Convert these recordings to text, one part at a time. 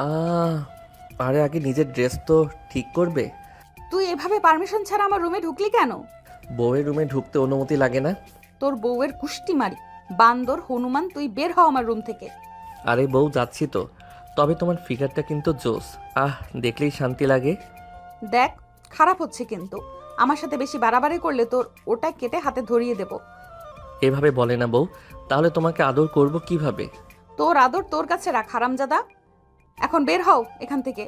আহ আরে আগে নিজের ড্রেস তো ঠিক করবে। তুই এভাবে পারমিশন ছাড়া আমার রুমে ঢুকলি কেন? বউয়ের রুমে ঢুকতে অনুমতি লাগে না? তোর বউয়ের কুষ্টি মারি। বান্দর হনুমান, তুই বের হ আমার রুম থেকে। আরে বউ, যাচ্ছি তো। তবে তোমার ফিগারটা কিন্তু জোস। দেখলেই শান্তি লাগে। দেখ, খারাপ হচ্ছে কিন্তু। আমার সাথে বেশি বাড়াবাড়ি করলে তোর ওটা কেটে হাতে ধরিয়ে দেব। এভাবে বলে না বউ। তাহলে তোমাকে আদর করব কিভাবে? তোর আদর তোর কাছে রাখ, হারামজাদা। এখন বের হও এখান থেকে।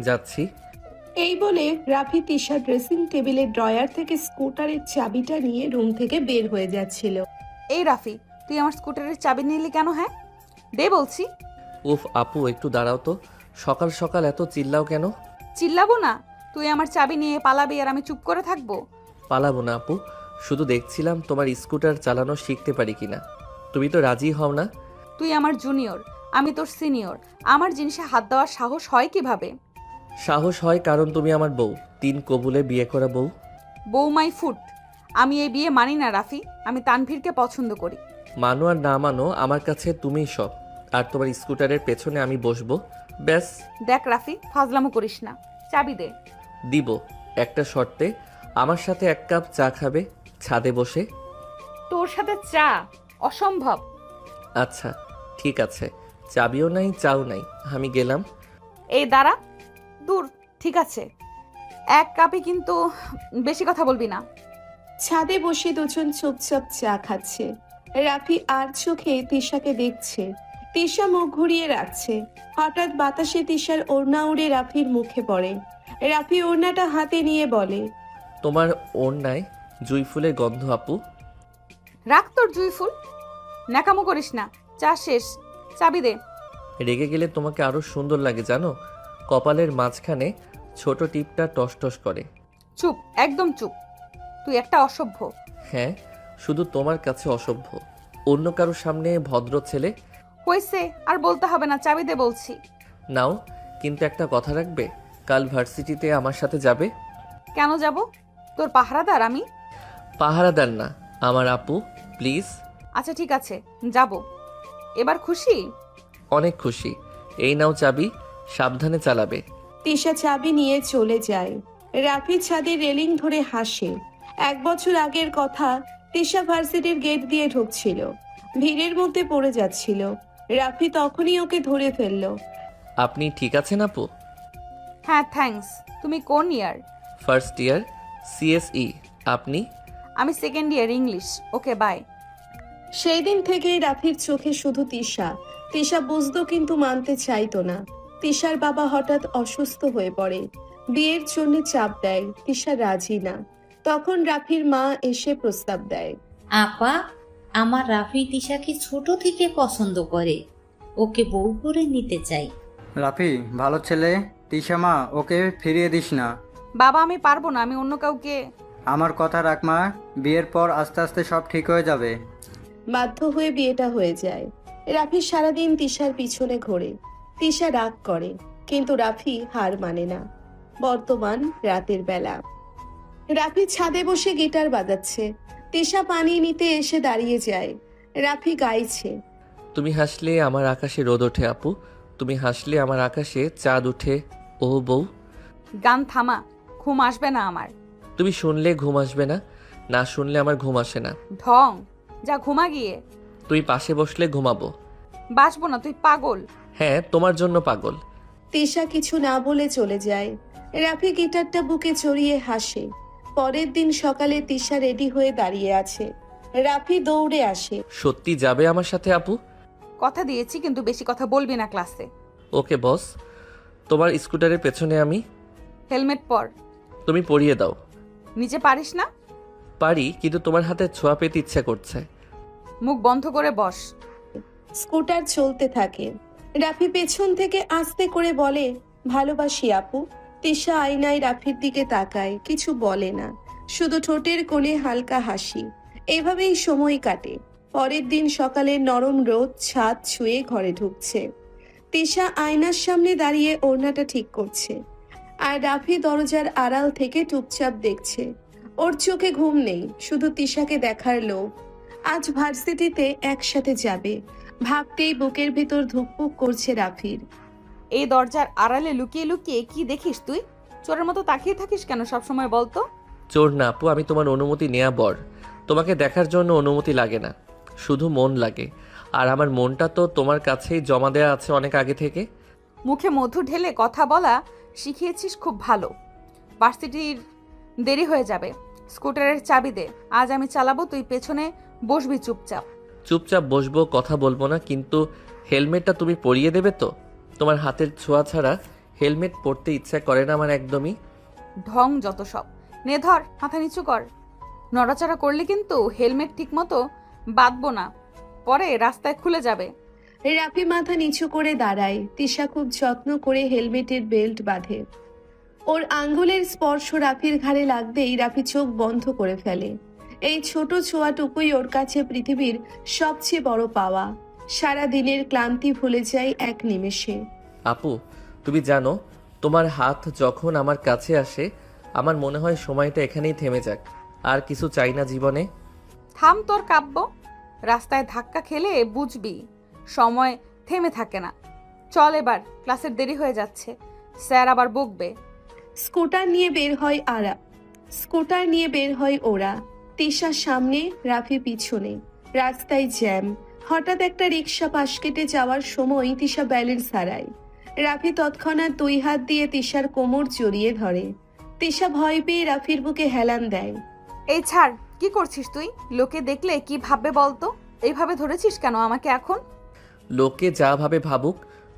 যাচ্ছি। এই বলে রাফি তিশা ড্রেসিং টেবিলের ড্রয়ার থেকে স্কুটারের চাবিটা নিয়ে রুম থেকে বের হয়ে যাচ্ছিল। এই রাফি, তুই আমার স্কুটারের চাবি নিলি কেন? হ্যাঁ, দে বলছি। উফ আপু, একটু দাঁড়াও তো। সকাল সকাল এত চিল্লাও কেন? চিল্লাবো না? তুই আমার চাবি নিয়ে পালাবি আর আমি চুপ করে থাকবো? পালাবো না আপু, শুধু দেখছিলাম তোমার স্কুটার চালানো শিখতে পারি কিনা। তুমি তো রাজি হও না। তুই আমার জুনিয়র, আমি তোর সিনিয়র। আমার জিনিসে হাত দেওয়ার সাহস হয় কিভাবে? সাহস হয় কারণ তুমি আমার বউ, 3 কবুলে বিয়ে করা বউ। বউ মাই ফুট। আমি এই বিয়ে মানি না রাফি। আমি তানভীরকে পছন্দ করি। মানো আর না মানো, আমার কাছে তুমিই সব। আর তোমার স্কুটারের পেছনে আমি বসবো, ব্যাস। দেখ রাফি, ফাজলামো করিস না। চাবি দে। দিব, একটা শর্তে। আমার সাথে 1 কাপ চা খাবে, ছাদে বসে। তোর সাথে চা? অসম্ভব। আচ্ছা ঠিক আছে, চাবিও নাই চাও নাই, আমি গেলাম। এই দাঁড়া। দূর। ঠিক আছে, 1 কাপে, কিন্তু বেশি কথা বলবি না। ছাদে বসে দুজন চুপচাপ চা খাচ্ছে। রাফি আর চোখে তিশাকে দেখছে। তিশা মুখ ঘুরিয়ে রাখছে। হঠাৎ বাতাসে তিশার ওড়না উড়ে রাফির মুখে পড়ে। রাফি ওড়নাটা হাতে নিয়ে বলে, তোমার ওড়নায় জুঁই ফুলের গন্ধ আপু। রাখ তোর জুই ফুল। ন্যাকামো করিস না। চা শেষ, চাবি দে। রেগে গেলে তোমাকে আরো সুন্দর লাগে জানো। কপালের মাঝখানে ছোট টিপটা টস টস করে। চুপ, একদম চুপ। তুই একটা অসভ্য। হ্যাঁ, শুধু তোমার কাছে অসভ্য, অন্য কারোর সামনে ভদ্র ছেলে। হয়েছে, আর বলতে হবে না, চাবি দে বলছি। নাও, কিন্তু একটা কথা রাখবে, কাল ভার্সিটিতে আমার সাথে যাবে। কেন যাব? তোর পাহারাদার আমি? পাহারাদার না, আমার আপু, প্লিজ। আচ্ছা ঠিক আছে, যাব। এবার খুশি? অনেক খুশি। এই নাও চাবি, সাবধানে চালাবে। তিশা চাবি নিয়ে চলে যায়। রাফি ছাদে রেলিং ধরে হাসে। 1 বছর আগের কথা। তিশা ভার্সিটির গেট দিয়ে ঢুকছিল। ভিড়ের মধ্যে পড়ে যাচ্ছিল। রাফি তখনই ওকে ধরে ফেললো। আপনি ঠিক আছেন আপু? হ্যাঁ, থ্যাঙ্কস। তুমি কোন ইয়ার? First year, CSE. আপনি? আমি second year English. Okay, bye. সেই দিন থেকেই রাফির চোখে শুধু তিশা। তিশা বুঝতো কিন্তু মানতে চাইতো না। তিশার বাবা হঠাৎ অসুস্থ হয়ে পড়ে। বিয়ের জন্য চাপ দেয়, তিশা রাজি না। তখন রাফির মা এসে প্রস্তাব দেয়। আপা, আমার রাফি তিশাকে ছোট থেকে পছন্দ করে, ওকে বউ করে নিতে চাই। রাফি ভালো ছেলে, তিশা মা, ওকে ফিরিয়ে দিস না। বাবা, আমি পারবো না। আমি অন্য কাউকে। আমার কথা রাখ মা, বিয়ের পর আস্তে আস্তে সব ঠিক হয়ে যাবে। বাধ্য হয়ে বিয়েটা হয়ে যায়। রাফি সারাদিন তিশার পিছনে ঘোরে। তিশা রাগ করে, কিন্তু রাফি হার মানে না। বর্তমান রাতের বেলা। রাফি ছাদে বসে গিটার বাজাচ্ছে। তিশা পানি নিতে এসে দাঁড়িয়ে যায়। রাফি গাইছে। তুমি হাসলে আমার আকাশে রোদ ওঠে আপু, তুমি হাসলে আমার আকাশে চাঁদ ওঠে। ও বউ, গান থামা। ঘুম আসবে না আমার। তুমি শুনলে ঘুম আসবে না, না শুনলে আমার ঘুম আসে না। ঢং। যা ঘুমা গিয়ে। তুই পাশে বসলে ঘুমাবো। বাসবো না, তুই পাগল। হ্যাঁ, তোমার জন্য পাগল। তিশা কিছু না বলে চলে যায়। রাফি গিটারটা বুকে চড়িয়ে হাসে। পরের দিন সকালে তিশা রেডি হয়ে দাঁড়িয়ে আছে। রাফি দৌড়ে আসে। সত্যি যাবে আমার সাথে আপু? কথা দিয়েছি, কিন্তু বেশি কথা বলবি না ক্লাসে। ওকে বস। তোমার স্কুটারের পেছনে আমি। হেলমেট পর। তুমি পরিয়ে দাও। নিজে পারিস না? পারি, কিন্তু তোমার হাতে ছোঁয়া পেতে ইচ্ছা করছে। মুখ বন্ধ করে বস। স্কুটার চলতে থাকে। রাফি পেছন থেকে আস্তে করে বলে, ভালোবাসি আপু। তিশা আয়নায় রাফির দিকে তাকায়, কিছু বলে না, শুধু ঠোঁটের কোণে হালকা হাসি। এভাবেই সময় কাটে। পরের দিন সকালে নরম রোদ ছাদ ছুঁয়ে ঘরে ঢুকছে। তিশা আয়নার সামনে দাঁড়িয়ে ওড়নাটা ঠিক করছে, আর রাফি দরজার আড়াল থেকে চুপচাপ দেখছে। ওর চোখে ঘুম নেই, শুধু তিশাকে দেখার লোভ। আজ ভার্সিটিতে একসাথে যাবে, ভাবতেই বুকের ভিতর ধুকপুক করছে রাফির। এই দরজার আড়ালে লুকিয়ে লুকিয়ে কি দেখিস তুই? চোরের মতো তাকিয়ে থাকিস কেন সবসময় বলতো? চোর না আপু, আমি তোমার অনুমতি নেয়া বর। তোমাকে দেখার জন্য অনুমতি লাগে না, শুধু মন লাগে। আর আমার মনটা তো তোমার কাছেই জমা দেওয়া আছে অনেক আগে থেকে। মুখে মধু ঢেলে কথা বলা শিখিয়েছিস, খুব ভালো। ভার্সিটির দেরি হয়ে যাবে, স্কুটারের চাবি দে। আজ আমি চালাবো, তুই পেছনে বসবি চুপচাপ। চুপচাপ বসবো, কথা বলবো না, কিন্তু হেলমেটটা তুমি পরিয়ে দেবে তো? তোমার হাতের ছোঁয়া ছাড়া হেলমেট পরতে ইচ্ছা করে না আমার একদমই। ঢং যত সব। নে ধর, মাথা নিচু কর। নড়াচড়া করলে কিন্তু হেলমেট ঠিক মতো বাঁধবো না, পরে রাস্তায় খুলে যাবে। রাফি মাথা নিচু করে দাঁড়ায়। তিশা খুব যত্ন করে হেলমেটের বেল্ট বাঁধে। ওর আঙ্গুলের স্পর্শ রাফির ঘাড়ে লাগতেই রাফি চোখ বন্ধ করে ফেলে। এই ছোট ছোঁয়াটুকুই ওর কাছে পৃথিবীর সবচেয়ে বড় পাওয়া। সারা দিনের ক্লান্তি ভুলে যায় এক নিমেষে। আপু, তুমি জানো, তোমার হাত যখন আমার কাছে আসে আমার মনে হয় সময়টা এখানেই থেমে যাক, আর কিছু চাই না জীবনে। থাম তোর কাব্য। রাস্তায় ধাক্কা খেলে বুঝবি সময় থেমে থাকে না। চল এবার, ক্লাসের দেরি হয়ে যাচ্ছে, স্যার আবার বকবে। স্কুটার নিয়ে বের হয় ওরা। তিশা সামনে, রাফি পিছনে। রাস্তায় জ্যাম। হঠাৎ একটা রিক্সা পাশ কেটে যাওয়ার সময় তিশা ব্যালেন্স হারায়। রাফি তৎক্ষণাৎ 2 হাত দিয়ে তিশার কোমর জড়িয়ে ধরে। তিশা ভয় পেয়ে রাফির বুকে হেলান দেয়। এই ছাড়, কি করছিস তুই? লোকে দেখলে কি ভাববে বলতো? এইভাবে ধরেছিস কেন আমাকে এখন? লোকে যা ভাবে ভাবুক,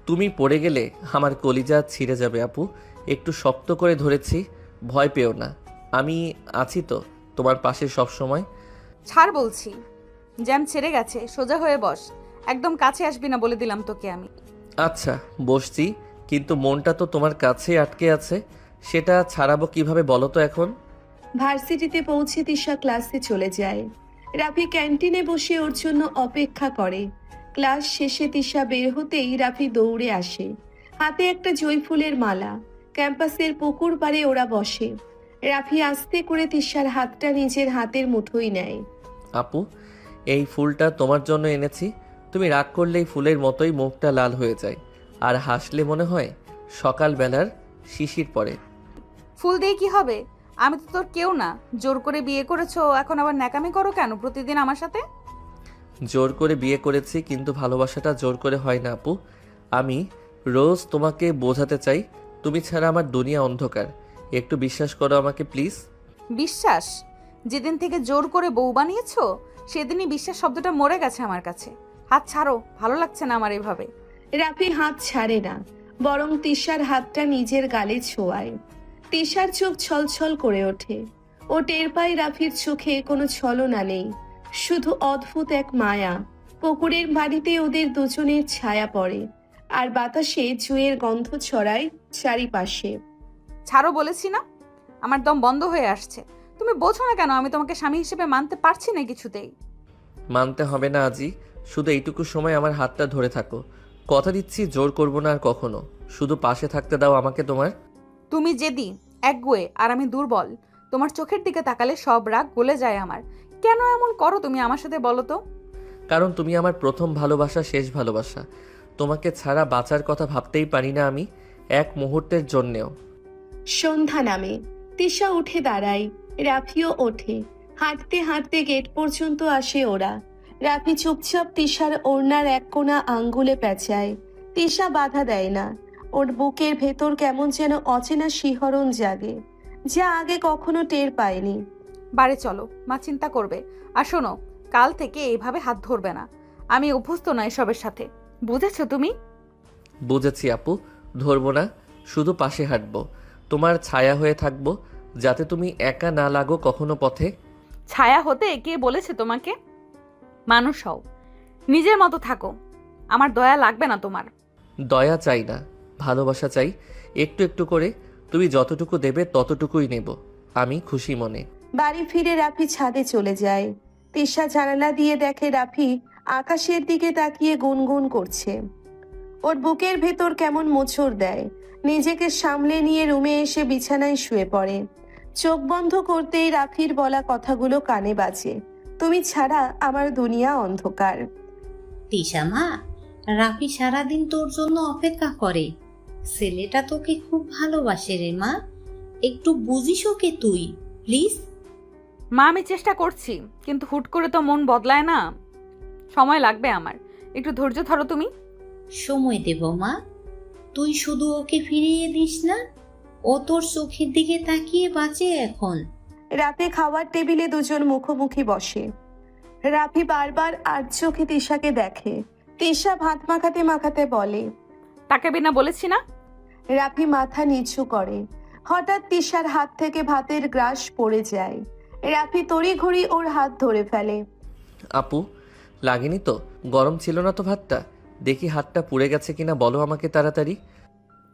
তুমি পড়ে গেলে আমার কলিজা ছিঁড়ে যাবে আপু। একটু শক্ত করে ধরেছি, ভয় পেও না। আমি আছি তো তোমার পাশে সব সময়। ছাড় বলছি। জ্যাম ছেড়ে গেছে, সোজা হয়ে বস। একদম কাছে আসবি না বলে দিলাম তোকে আমি। আচ্ছা বসছি, কিন্তু মনটা তো তোমার কাছেই আটকে আছে, সেটা ছাড়াবো কিভাবে বলো তো এখন? ভার্সিটিতে পৌঁছে তিশা ক্লাসে চলে যায়। রাফি ক্যান্টিনে বসে ওর জন্য অপেক্ষা করে। ক্লাস শেষে তিশা বের হতেই রাফি দৌড়ে আসে, হাতে একটা জয়ফুলের মালা। ক্যাম্পাসের পুকুর পাড়ে ওরা বসে। রাফি আস্তে করে তিশার হাতটা নিজের হাতের মুঠোয় নেয়। আপু, এই ফুলটা তোমার জন্য এনেছি। তুমি রাগ করলেই ফুলের মতোই মুখটা লাল হয়ে যায়, আর হাসলে মনে হয় সকালবেলার শিশির পড়ে। ফুল দিয়ে কি হবে? আমি তো তোর কেউ না। জোর করে বিয়ে করেছো, এখন আবার ন্যাকামি করো কেন প্রতিদিন আমার সাথে? জোর করে বিয়ে করেছি, কিন্তু ভালোবাসাটা জোর করে হয় না আপু। আমি রোজ তোমাকে বোঝাতে চাই তুমি ছাড়া আমার দুনিয়া অন্ধকার। একটু বিশ্বাস করো আমাকে প্লিজ। বিশ্বাস? যেদিন থেকে জোর করে বউ বানিয়েছো সেদিনই বিশ্বাস শব্দটা মরে গেছে আমার কাছে। হাত ছাড়ো, ভালো লাগছে না আমার এভাবে। রাফি হাত ছাড়ে না, বরং তিশার হাতটা নিজের গালে ছোঁয়ায়। তিশার চোখ ছলছল করে ওঠে। ও টের পায় রাফির চোখে কোনো ছলনা নেই, শুধু অদ্ভুত এক মায়া। পুকুরের বাড়িতে ওদের দুজনের ছায়া পড়ে, আর বাতাসে জুঁয়ের গন্ধ ছড়ায় চারিপাশে। ছাড়ো বলেছি না? আমার দম বন্ধ হয়ে আসছে। তুমি বোঝো না কেন আমি তোমাকে স্বামী হিসেবে মানতে পারছি না কিছুতেই? মানতে হবে না আজই, শুধু এইটুকু সময় আমার হাতটা ধরে থাকো। কথা দিচ্ছি জোর করব না আর কখনো। শুধু পাশে থাকতে দাও আমাকে তোমার। তুমি জেদি, একগুঁয়ে, আর আমি দুর্বল। তোমার চোখের দিকে তাকালে সব রাগ গলে যায় আমার। কেন এমন করো তুমি আমার সাথে বলো তো? কারণ তুমি আমার প্রথম ভালোবাসা, শেষ ভালোবাসা। তোমাকে ছাড়া বাঁচার কথা ভাবতেই পারি না আমি এক মুহূর্তের জন্যেও। সন্ধ্যা নামে। তিশা উঠে দাঁড়ায়, রাফিও ওঠে। হাঁটতে হাঁটতে গেট পর্যন্ত আসে ওরা। রাফি চুপচাপ তিশার ওড়নার এক কোণা আঙ্গুলে পেঁচায়। তিশা বাধা দেয় না। ওর বুকের ভেতর কেমন যেন অচেনা শিহরণ জাগে, যা আগে কখনো টের পায়নি। বাড়ি চলো, মা চিন্তা করবে। আর শোনো, কাল থেকে এইভাবে হাত ধরবে না। আমি অভ্যস্ত না এসবের সাথে, বুঝেছো তুমি? বুঝেছি আপু, ধরবো না, শুধু পাশে হাঁটবো, তোমার ছায়া হয়ে থাকবো, যাতে তুমি একা না লাগো কখনো পথে। ছায়া হতে কে বলেছে তোমাকে? মানুষ হও, নিজের মতো থাকো। আমার দয়া লাগবে না তোমার। দয়া চাই না, ভালোবাসা চাই। একটু একটু করে তুমি যতটুকু দেবে ততটুকুই নেব, আমি খুশি মনে। বাড়ি ফিরে রাফি ছাদে চলে যায়। তিশা জানালা দিয়ে দেখে রাফি আকাশের দিকে তাকিয়ে গুনগুন করছে। ওর বুকের ভেতর কেমন মোচড় দেয়। নিজেকে সামলে নিয়ে রুমে এসে বিছানায় শুয়ে পড়ে। চোখ বন্ধ করতেই রাফির বলা কথাগুলো কানে বাজে। তুমি ছাড়া আমার দুনিয়া অন্ধকার। তিশা মা, রাফি সারাদিন তোর জন্য অপেক্ষা করে। ছেলেটা তোকে খুব ভালোবাসে রে মা, একটু বুঝিস ওকে তুই প্লিজ। মা আমি চেষ্টা করছি, কিন্তু হুট করে তো মন বদলায় না, সময় লাগবে আমার, একটু ধৈর্য ধরো তুমি। সময় দেব মা, তুই শুধু ওকে ফিরিয়ে দিস না, ও তোর চোখের দিকে তাকিয়ে বাঁচে এখন। রাতে খাওয়ার টেবিলে দুজন মুখোমুখি বসে। রাফি বারবার আর চোখে তিশাকে দেখে। তিশা ভাত মাখাতে মাখাতে বলে, তাকে বিনা বলেছি না। রাফি মাথা নিচু করে। হঠাৎ তিশার হাত থেকে ভাতের গ্রাস পড়ে যায়। রাফি তড়িঘড়ি ওর হাত ধরে ফেলে। আপু, লাগেনি তো? গরম ছিল না তো ভাতটা? দেখি হাতটা পুড়ে গেছে কিনা বলো আমাকে তাড়াতাড়ি।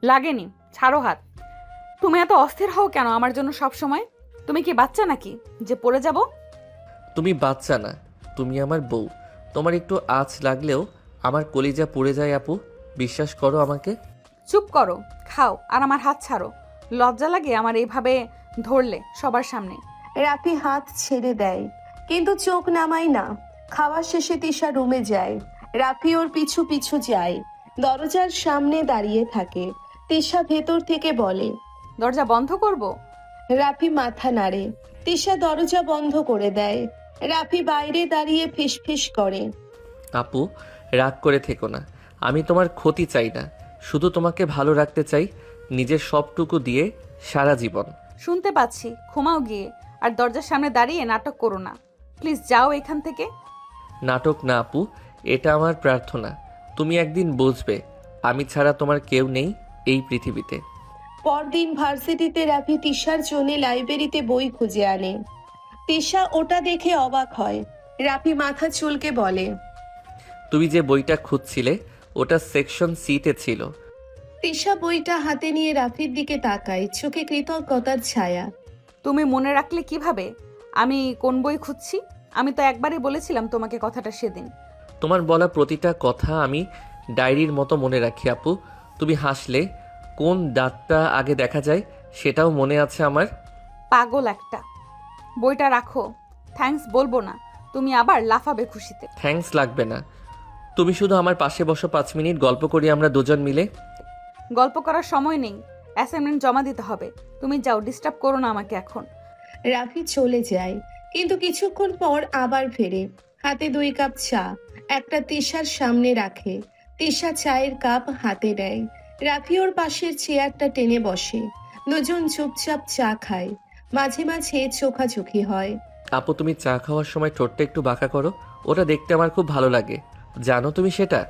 লাগেনি, ছাড়ো হাত। তুমি এত অস্থির হও কেন আমার জন্য সব সময়? তুমি কি বাচ্চা নাকি যে পড়ে যাব? তুমি বাচ্চা না, তুমি আমার বউ। তোমার একটু আঁচ লাগলেও আমার কলিজা পুড়ে যায় আপু, বিশ্বাস করো আমাকে। চুপ করো, খাও আর আমার হাত ছাড়ো। লজ্জা লাগে আমার এইভাবে ধরলে সবার সামনে। রাফি হাত ছেড়ে দেয়, কিন্তু চোখ নামায় না। খাওয়া শেষে তিশা রুমে যায়। রাফি ওর পিছু পিছু যায়। দরজার সামনে দাঁড়িয়ে থাকে। তিশা ভেতর থেকে বলে, দরজা বন্ধ করব? রাফি মাথা নাড়ে। তিশা দরজা বন্ধ করে দেয়। রাফি বাইরে দাঁড়িয়ে ফিসফিস করে, আপু, রাগ করে থেকো না। আমি তোমার ক্ষতি চাই না, শুধু তোমাকে ভালো রাখতে চাই, নিজের সবটুকু দিয়ে সারা জীবন। শুনতে পাচ্ছি, ঘুমাও গিয়ে। আর দরজার সামনে দাঁড়িয়ে নাটক করো না, প্লিজ যাও এখান থেকে। নাটক না আপু, এটা আমার প্রার্থনা। তুমি একদিন বুঝবে আমি ছাড়া তোমার কেউ নেই এই পৃথিবীতে। পরদিন ভার্সিটিতে রাফি তিশার জন্য লাইব্রেরিতে বই খুঁজে আনে। তিশা ওটা দেখে অবাক হয়। রাফি মাথা চুলকে বলে, তুমি যে বইটা খুঁজছিলে ওটা সেকশন সিতে ছিল। তিশা বইটা হাতে নিয়ে রাফির দিকে তাকায়, চোখে কৃতজ্ঞতার ছায়া। তুমি মনে রাখলে কিভাবে আমি কোন বই খুঁজছি? আমি তো একবারই বলেছিলাম তোমাকে কথাটা সেদিন। তোমার বলা প্রতিটা কথা আমি ডায়েরির মতো মনে রাখি আপু। তুমি হাসলে কোন দাঁতটা আগে দেখা যায় সেটাও মনে আছে আমার। পাগল একটা। বইটা রাখো। থ্যাঙ্কস বলবো না, তুমি আবার লাফাবে খুশিতে। থ্যাঙ্কস লাগবে না, তুমি শুধু আমার পাশে বসো, 5 মিনিট গল্প করি আমরা দুজন মিলে। গল্প করার সময় নেই, অ্যাসাইনমেন্ট জমা দিতে হবে। তুমি যাও, ডিস্টার্ব করো না আমাকে এখন। রাফি চলে যায়, কিন্তু কিছুক্ষণ পর আবার ফেরে। হাতে 2 কাপ চা একটা তিশার সামনে রাখে। তিশা চায়ের কাপ হাতে নেয়। রাফি ওর পাশের চেয়ারটা টেনে বসে। দুজন চুপচাপ চা খায়। মাঝে মাঝে চোখাচোখি হয়। আপু, তুমি চা খাওয়ার সময় ঠোঁটটা একটু বাঁকা করো, ওটা দেখতে আমার খুব ভালো লাগে, জানো তুমি সেটা?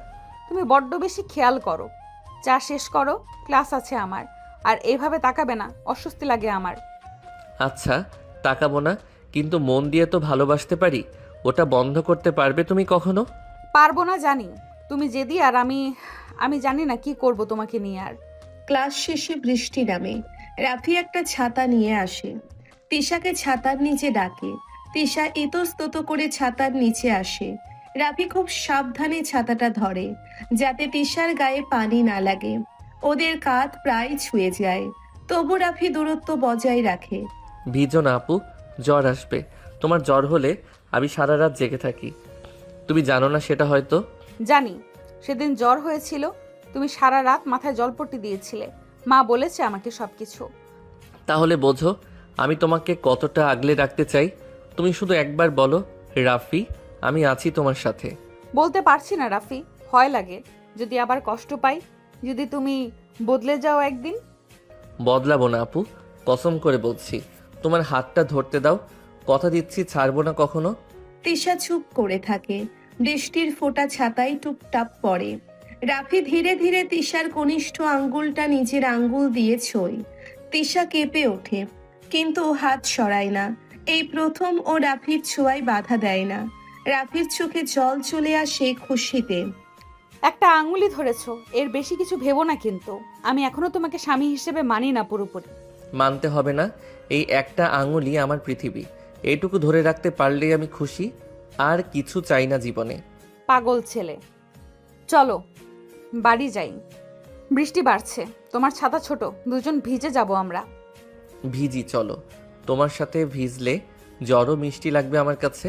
তুমি বড্ড বেশি খেয়াল করো। চা শেষ করো, ক্লাস আছে আমার। আর এইভাবে তাকাবে না, অস্বস্তি লাগে আমার। আচ্ছা, তাকাবো না, কিন্তু মন দিয়ে তো ভালোবাসতে পারি। ওটা বন্ধ করতে পারবে তুমি কখনো? পারবো না জানি, তুমি যেদি। আর আমি জানি না কি করব তোমাকে নিয়ে। আর ক্লাস শেষে বৃষ্টি নামে। রাফি একটা ছাতা নিয়ে আসে। তিশাকে ছাতার নিচে ডাকে। তিশা ইতস্তত করে ছাতার নিচে আসে। রাফি খুব সাবধানে ছাতাটা ধরে, যাতে তিশার গায়ে পানি না লাগে। ওদের কাঁধ প্রায় ছুঁয়ে যায়, তবু রাফি দূরত্ব বজায় রাখে। ভিজো না আপু, জ্বর আসবে। তোমার জ্বর হলে আমি সারা রাত জেগে থাকি, তুমি জানো না সেটা হয়তো। জানি, সেদিন জ্বর হয়েছিল, তুমি সারা রাত মাথায় জলপট্টি দিয়েছিলে। মা বলেছে আমাকে সবকিছু। তাহলে বোঝো আমি তোমাকে কতটা আগলে রাখতে চাই। তুমি শুধু একবার বলো, রাফি আমি আছি তোমার সাথে। বলতে পারছি না রাফি, ভয় লাগে যদি আবার কষ্ট পাই, যদি তুমি বদলে যাও একদিন। বদলাবো না আপু, কসম করে বলছি। তোমার হাতটা ধরতে দাও, কথা দিচ্ছি ছাড়বো না কখনো। তিশা চুপ করে থাকে। বৃষ্টির ফোঁটা ছাতায় টুপটাপ পড়ে। রাফি ধীরে ধীরে তিশার কনিষ্ঠ আঙ্গুলটা নিজের আঙ্গুল দিয়ে ছোঁয়। তিশা কেঁপে ওঠে, কিন্তু হাত সরায় না। এই প্রথম ও রাফির ছোঁয়ায় বাধা দেয় না। রাফির চোখে জল চলে আসে খুশিতে। একটা আঙুলি ধরেছো, এর বেশি কিছু ভেবো না, কিন্তু আমি এখনো তোমাকে স্বামী হিসেবে মানি না পুরোপুরি। মানতে হবে না, এই একটা আঙুলই আমার পৃথিবী। এইটুকু ধরে রাখতে পারলেই আমি খুশি, আর কিছু চাই না জীবনে। পাগল ছেলে। চলো বাড়ি যাই, বৃষ্টি বাড়ছে। তোমার ছাতা ছোট, দুজন ভিজে যাব আমরা। ভিজি, চলো। তোমার সাথে ভিজলে জ্বরও মিষ্টি লাগবে আমার কাছে,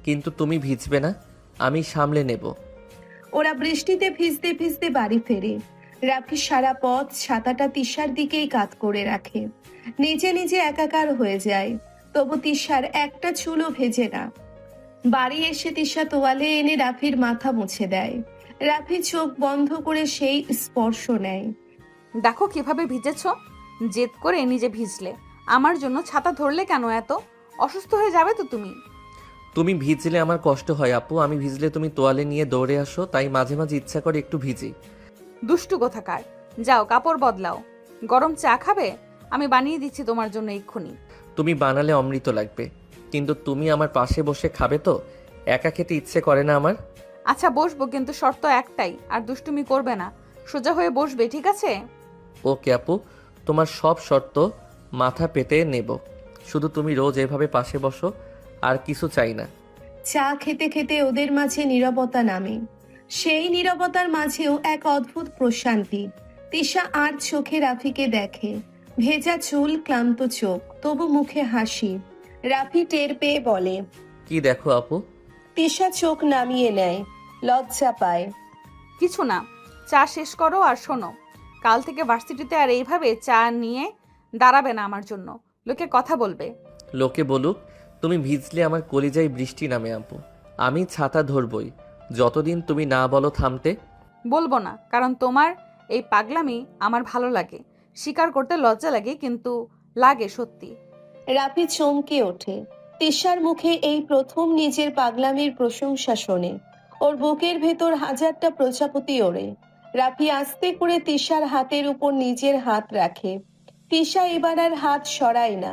কিন্তু তুমি ভিজবে না, আমি সামলে নেব। ওরা বৃষ্টিতে ভিজতে ভিজতে বাড়ি ফেরে। রাফি সারা পথ ছাতাটা তিশার দিকেই কাত করে রাখে। নিজে নিজে একাকার হয়ে যায়, তবু তিশার একটা চুলও ভেজে না। বাড়ি এসে তিশা তোয়ালে এনে রাফির মাথা মুছে দেয়। রাফি চোখ বন্ধ করে সেই স্পর্শ নেয়। দেখো কিভাবে ভিজেছ, জেদ করে নিজে ভিজলে। আমার জন্য ছাতা ধরলে কেন এত? অসুস্থ হয়ে যাবে তো তুমি। তুমি ভিজলে আমার কষ্ট হয় আপু, আমি ভিজলে তুমি তোয়ালে নিয়ে দৌড়ে আসো, তাই মাঝে মাঝে ইচ্ছা করে একটু ভিজি। দুষ্টু কোথাকার। যাও কাপড় বদলাও। গরম চা খাবে? আমি বানিয়ে দিচ্ছি তোমার জন্য এক্ষুনি। তুমি বানালে অমৃত লাগবে, কিন্তু তুমি আমার পাশে বসে খাবে তো? একা খেতে ইচ্ছে করে না আমার। আচ্ছা বসবো, কিন্তু শর্ত একটাই, আর দুষ্টুমি করবে না। সোজা হয়ে বসবে, ঠিক আছে? ওকে আপু, তোমার সব শর্ত মাথা পেতে নেব, শুধু তুমি রোজ এভাবে পাশে বসো, আর কিছু চাই না। চা খেতে খেতে ওদের মাঝে নীরবতা নামে। সেই নীরবতার মাঝেও এক অদ্ভুত প্রশান্তি। তিশা আর চোখে রাফিকে দেখে, ভেজা চুল, ক্লান্ত চোখ, তবু মুখে হাসি। রাফি টের পেয়ে বলে, কি দেখো আপু? তিশা চোখ নামিয়ে নেয়, লজ্জা পায়। কিছু না, চা শেষ করো আর শোনো। কাল থেকে ভার্সিটিতে আর এইভাবে চা নিয়ে দাঁড়াবে না আমার জন্য। লোকে কথা বলবে। লোকে বলুক, তুমি ভিজলে আমার কলিজায় বৃষ্টি নামে আপু, আমি ছাতা ধরবই, যতদিন তুমি না বলো থামতে। বলবো না, কারণ তোমার এই পাগলামি আমার ভালো লাগে। স্বীকার করতে লজ্জা লাগে, কিন্তু লাগে সত্যি। রাফি চমকে ওঠে। তিশার মুখে এই প্রথম নিজের পাগলামির প্রশংসা শোনে। ওর বুকের ভেতর হাজারটা প্রজাপতি ওড়ে। রাফি আস্তে করে তিশার হাতের উপর নিজের হাত রাখে। তিশা এবার আর হাত সরায় না,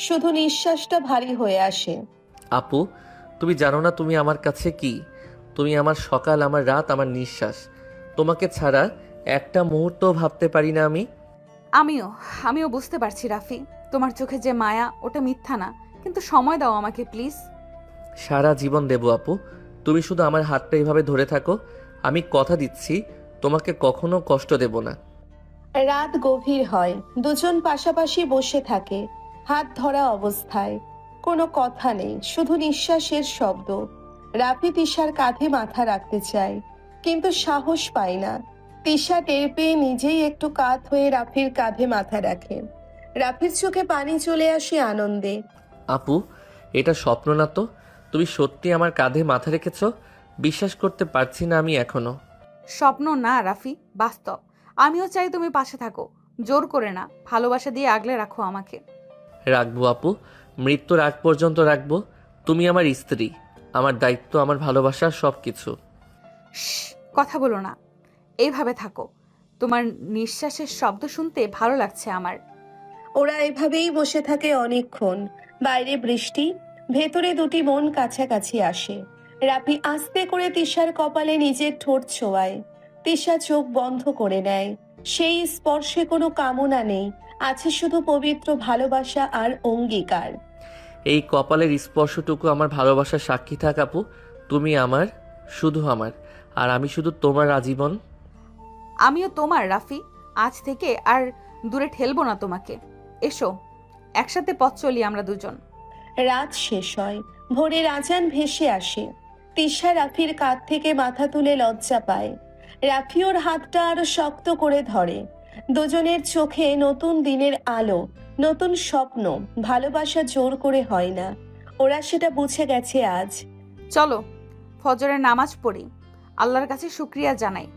শুধু নিঃশ্বাসটা ভারী হয়ে আসে। আপু, তুমি জানো না তুমি আমার কাছে কি? তুমি আমার সকাল, আমার রাত, আমার নিঃশ্বাস। তোমাকে ছাড়া একটা মুহূর্ত ভাবতে পারি না আমি। আমিও বুঝতে পারছি রাফি, তোমার চোখে যে মায়া, ওটা মিথ্যা না। কিন্তু সময় দাও আমাকে প্লিজ। সারা জীবন দেবো আপু, তুমি শুধু আমার হাতটা এইভাবে ধরে থাকো। আমি কথা দিচ্ছি তোমাকে কখনো কষ্ট দেব না। রাত গভীর হয়, দুজন পাশাপাশি বসে থাকে, হাত ধরা অবস্থায়। কোনো কথা নেই, শুধু নিঃশ্বাসের শব্দ। রাফি তিশার কাঁধে মাথা রাখতে চায়, কিন্তু সাহস পায় না। তিশা টের পেয়ে নিজেই একটু কাত হয়ে রাফির কাঁধে মাথা রাখে। রাফির চোখে পানি চলে আসে আনন্দে। আপু, এটা স্বপ্ন না তো? তুমি সত্যি আমার কাঁধে মাথা রেখেছো? বিশ্বাস করতে পারছি না আমি এখনো। স্বপ্ন না রাফি, বাস্তব। আমিও চাই তুমি পাশে থাকো, জোর করে না, ভালোবাসা দিয়ে আগলে রাখো আমাকে। রাখবো আপু, মৃত্যুর আগ পর্যন্ত রাখবো। তুমি আমার স্ত্রী, আমার দায়িত্ব, আমার ভালোবাসা, সব কিছু। কথা বলো না, এইভাবে থাকো। তোমার নিঃশ্বাসের শব্দ শুনতে ভালো লাগছে আমার। ওরা এভাবেই বসে থাকে অনেকক্ষণ। বাইরে বৃষ্টি, ভেতরে দুটি মন কাছাকাছি আসে। রাফি আস্তে করে তিশার কপালে নিজের ঠোঁট ছোঁয়ায়। তিশা চোখ বন্ধ করে নেয়। সেই স্পর্শে কোনো কামনা নেই, আছে শুধু পবিত্র ভালোবাসা আর অঙ্গীকার। এই কপালের স্পর্শটুকু আমার ভালোবাসার সাক্ষী থাক আপু। তুমি আমার, শুধু আমার, আর আমি শুধু তোমার আজীবন। আমিও তোমার রাফি, আজ থেকে আর দূরে ঠেলবো না তোমাকে। এসো, একসাথে পথ চলি আমরা দুজন। রাত শেষ হয়, ভোরের আজান ভেসে আসে। তিশা রাফির কাঁধ থেকে মাথা তুলে লজ্জা পায়। রাফি ওর হাতটা আরো শক্ত করে ধরে। দুজনের চোখে নতুন দিনের আলো, নতুন স্বপ্ন। ভালোবাসা জোর করে হয় না, ওরা সেটা বুঝে গেছে আজ। চলো ফজরের নামাজ পড়ি, আল্লাহর কাছে শুক্রিয়া জানাই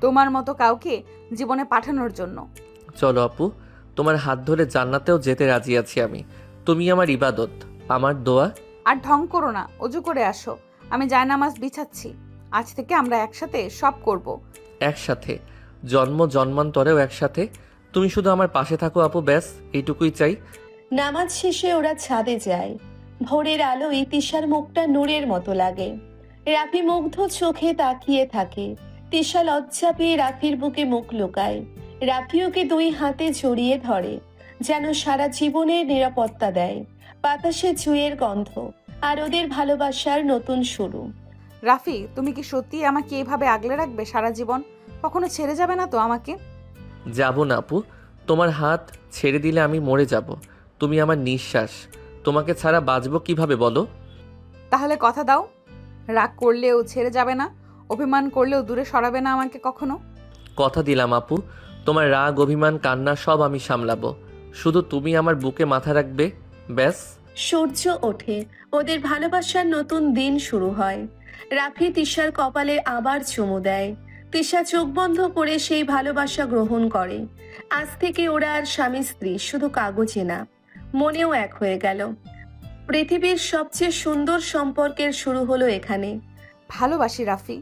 তোমার মতো কাউকে জীবনে পাঠানোর জন্য। চলো আপু, তোমার হাত ধরে জান্নাতেও যেতে রাজি আছি আমি। তুমি আমার ইবাদত, আমার দোয়া। আর ঢং করো না, অজু করে আসো। আমি জায়নামাজ বিছাচ্ছি। আজ থেকে আমরা একসাথে সব করব। একসাথে, জন্ম জন্মান্তরেও একসাথে। তুমি শুধু আমার পাশে থাকো আপু, ব্যাস এইটুকুই চাই। নামাজ শেষে ওরা ছাদে যায়। ভোরের আলো তিশার মুখটা নূরের মতো লাগে। রাফি মুগ্ধ চোখে তাকিয়ে থাকে। তিশা লজ্জা পেয়ে রাফির বুকে মুখ লুকায়। রাফি ওকে দুই হাতে জড়িয়ে ধরে, যেন সারা জীবনের নিরাপত্তা দেয়। বাতাসে জুঁয়ের গন্ধ, আর ওদের ভালোবাসার নতুন শুরু। রাফি, তুমি কি সত্যি আমাকে এইভাবে আগলে রাখবে সারা জীবন? কখনো ছেড়ে যাবে না তো আমাকে? যাব না আপু, তোমার হাত ছেড়ে দিলে আমি মরে যাব। তুমি আমার নিঃশ্বাস, তোমাকে ছাড়া বাঁচবো কিভাবে বলো? তাহলে কথা দাও, রাগ করলেও ছেড়ে যাবে না, অভিমান করলেও দূরে সরাবে না আমাকে কখনো? কথা দিলাম আপু, তোমার রাগ অভিমান কান্না সব আমি সামলাবো, শুধু তুমি আমার বুকে মাথা রাখবে, ব্যাস। সূর্য ওঠে, ওদের ভালোবাসার নতুন দিন শুরু হয়। রাফি তিশার কপালে আবার চুমু দেয়। তিশা চোখ বন্ধ করে সেই ভালোবাসা গ্রহণ করে। আজ থেকে ওরা আর স্বামী স্ত্রী, শুধু কাগজে না, মনেও এক হয়ে গেল। পৃথিবীর সবচেয়ে সুন্দর সম্পর্কের শুরু হলো এখানে। ভালোবাসি রাফি,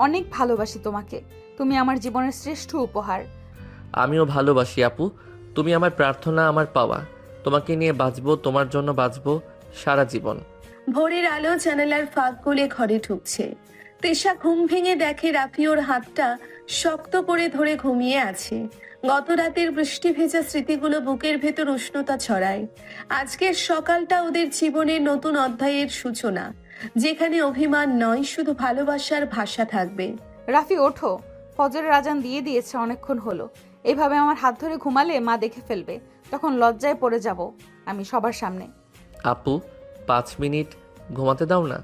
অনেক ভালোবাসি তোমাকে। তুমি আমার জীবনের শ্রেষ্ঠ উপহার। আমিও ভালোবাসি আপু, তুমি আমার প্রার্থনা, আমার পাওয়া। তোমাকে নিয়ে বাঁচবো, তোমার জন্য বাঁচবো সারা জীবন। ভোরের আলো জানালার ফাঁক গলে ঘরে ঢুকছে। তেশা ঘুম ভেঙে দেখে রাফি ওর হাতটা শক্ত করে ধরে ঘুমিয়ে আছে। গত রাতের বৃষ্টি ভেজা স্মৃতিগুলো বুকের ভেতর উষ্ণতা ছড়ায়। আজকের সকালটা ওদের জীবনের নতুন অধ্যায়ের সূচনা, যেখানে অভিমান নয়, শুধু ভালোবাসার ভাষা থাকবে। রাফি ওঠো, ফজরের আজান দিয়ে দিয়েছে, অনেকক্ষণ হলো। এইভাবে আমার হাত ধরে ঘুমালে মা দেখে ফেলবে, তখন লজ্জায় পড়ে যাব আমি সবার সামনে। আপু 5 মিনিট ঘুমাতে দাও না,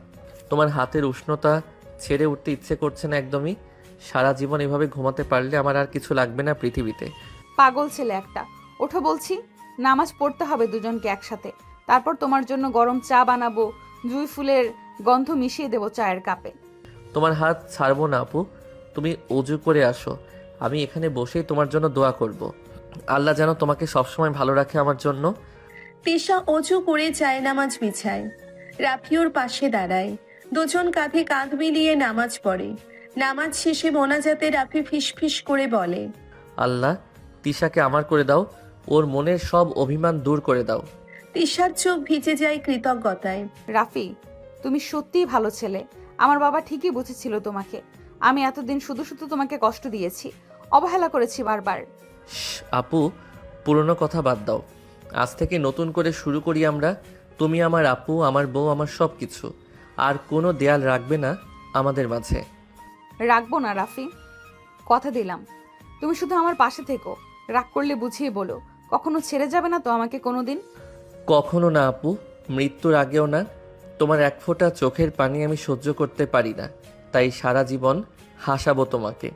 তোমার হাতের উষ্ণতা ছেড়ে উঠতে ইচ্ছে করছে না একদমই। সারা জীবন এভাবে ঘুমাতে পারলে আমার আর কিছু লাগবে না পৃথিবীতে। পাগল ছেলে একটা, ওঠো বলছি। নামাজ পড়তে হবে দুজনকে একসাথে, তারপর তোমার জন্য গরম চা বানাবো, জুঁই ফুলের গন্ধ মিশিয়ে দেবো চায়ের কাপে। তোমার হাত ছাড়বো না আপু, তুমি অজু করে আসো, আমি এখানে বসেই তোমার জন্য দোয়া করব। আল্লাহ যেন তোমাকে সবসময় ভালো রাখে আমার জন্য। তিশা অজু করে যায় নামাজ বিছায়। রাফি ওর পাশে দাঁড়ায়। দুজন কাঁধে কাঁধ মিলিয়ে নামাজ পড়ে। নামাজ শেষে মোনাজাতে রাফি ফিসফিস করে বলে, আল্লাহ তিশাকে আমার করে দাও, ওর মনের সব অভিমান দূর করে দাও। তিশার চোখ ভিজে যায় কৃতজ্ঞতায়। রাফি, তুমি সত্যিই ভালো ছেলে। আমার বাবা ঠিকই বুঝেছিল তোমাকে। আমি এতদিন শুধু শুধু তোমাকে কষ্ট দিয়েছি, অবহেলা করেছি বারবার। আপু পুরনো কথা বাদ দাও, আজ থেকে নতুন করে শুরু করি আমরা। তুমি আমার আপু, আমার বউ, আমার সব কিছু। আর কোনো দেয়াল রাখবে না আমাদের মাঝে। রাখবো না রাফি, কথা দিলাম। তুমি শুধু আমার পাশে থেকো, রাগ করলে বুঝিয়ে বলো। কখনো ছেড়ে যাবে না তো আমাকে কোনোদিন? কখনো না আপু, মৃত্যুর আগেও না। তোমার এক ফোঁটা চোখের পানি আমি সহ্য করতে পারি না, তাই সারা জীবন হাসাবো তোমাকে।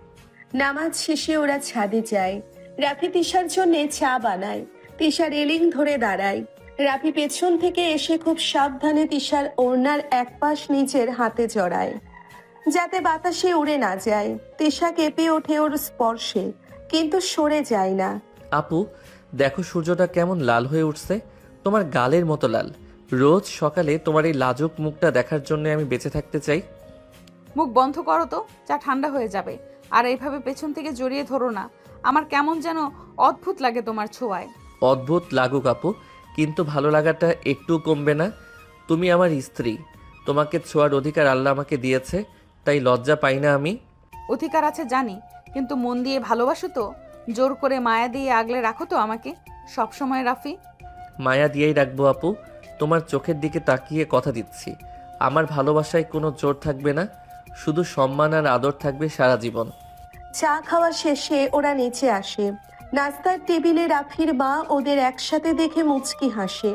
নামাজ শেষে ওরা ছাদে যায়। রাফি তিশার জন্য চা বানায়। তিশা রেলিং ধরে দাঁড়ায়। রাফি পেছন থেকে এসে খুব সাবধানে তিশার ওড়নার এক পাশ নিজের হাতে জড়ায়, যাতে বাতাসে উড়ে না যায়। তিশা কেঁপে ওঠে ওর স্পর্শে, কিন্তু সরে যায় না। আপু দেখো সূর্যটা কেমন লাল হয়ে উঠছে, তোমার গালের মতো লাল। রোজ সকালে তোমার এই লাজুক মুখটা দেখার জন্য আমি বেঁচে থাকতে চাই। মুখ বন্ধ করো তো, চা ঠান্ডা হয়ে যাবে। আর এইভাবে পেছন থেকে জড়িয়ে ধরো না, আমার কেমন যেন অদ্ভুত লাগে তোমার ছোঁয়ায়। অদ্ভুত লাগুক আপু, কিন্তু ভালো লাগাটা একটু কমবে না। তুমি আমার স্ত্রী, তোমাকে ছোঁয়ার অধিকার আল্লাহ আমাকে দিয়েছে, তাই লজ্জা পাই না আমি। অধিকার আছে জানি, কিন্তু মন দিয়ে ভালোবাসো তো? জোর করে মায়া দিয়ে আগলে রাখো তো আমাকে সবসময় রাফি? মায়া দিয়েই রাখবো আপু, তোমার চোখের দিকে তাকিয়ে কথা দিচ্ছি। আমার ভালোবাসায় কোনো জোর থাকবে না, শুধু সম্মান আর আদর থাকবে সারা জীবন। চা খাওয়া শেষে ওরা নিচে আসে। নাস্তার টেবিলে রাফির মা ওদের একসাথে দেখে মুচকি হাসে।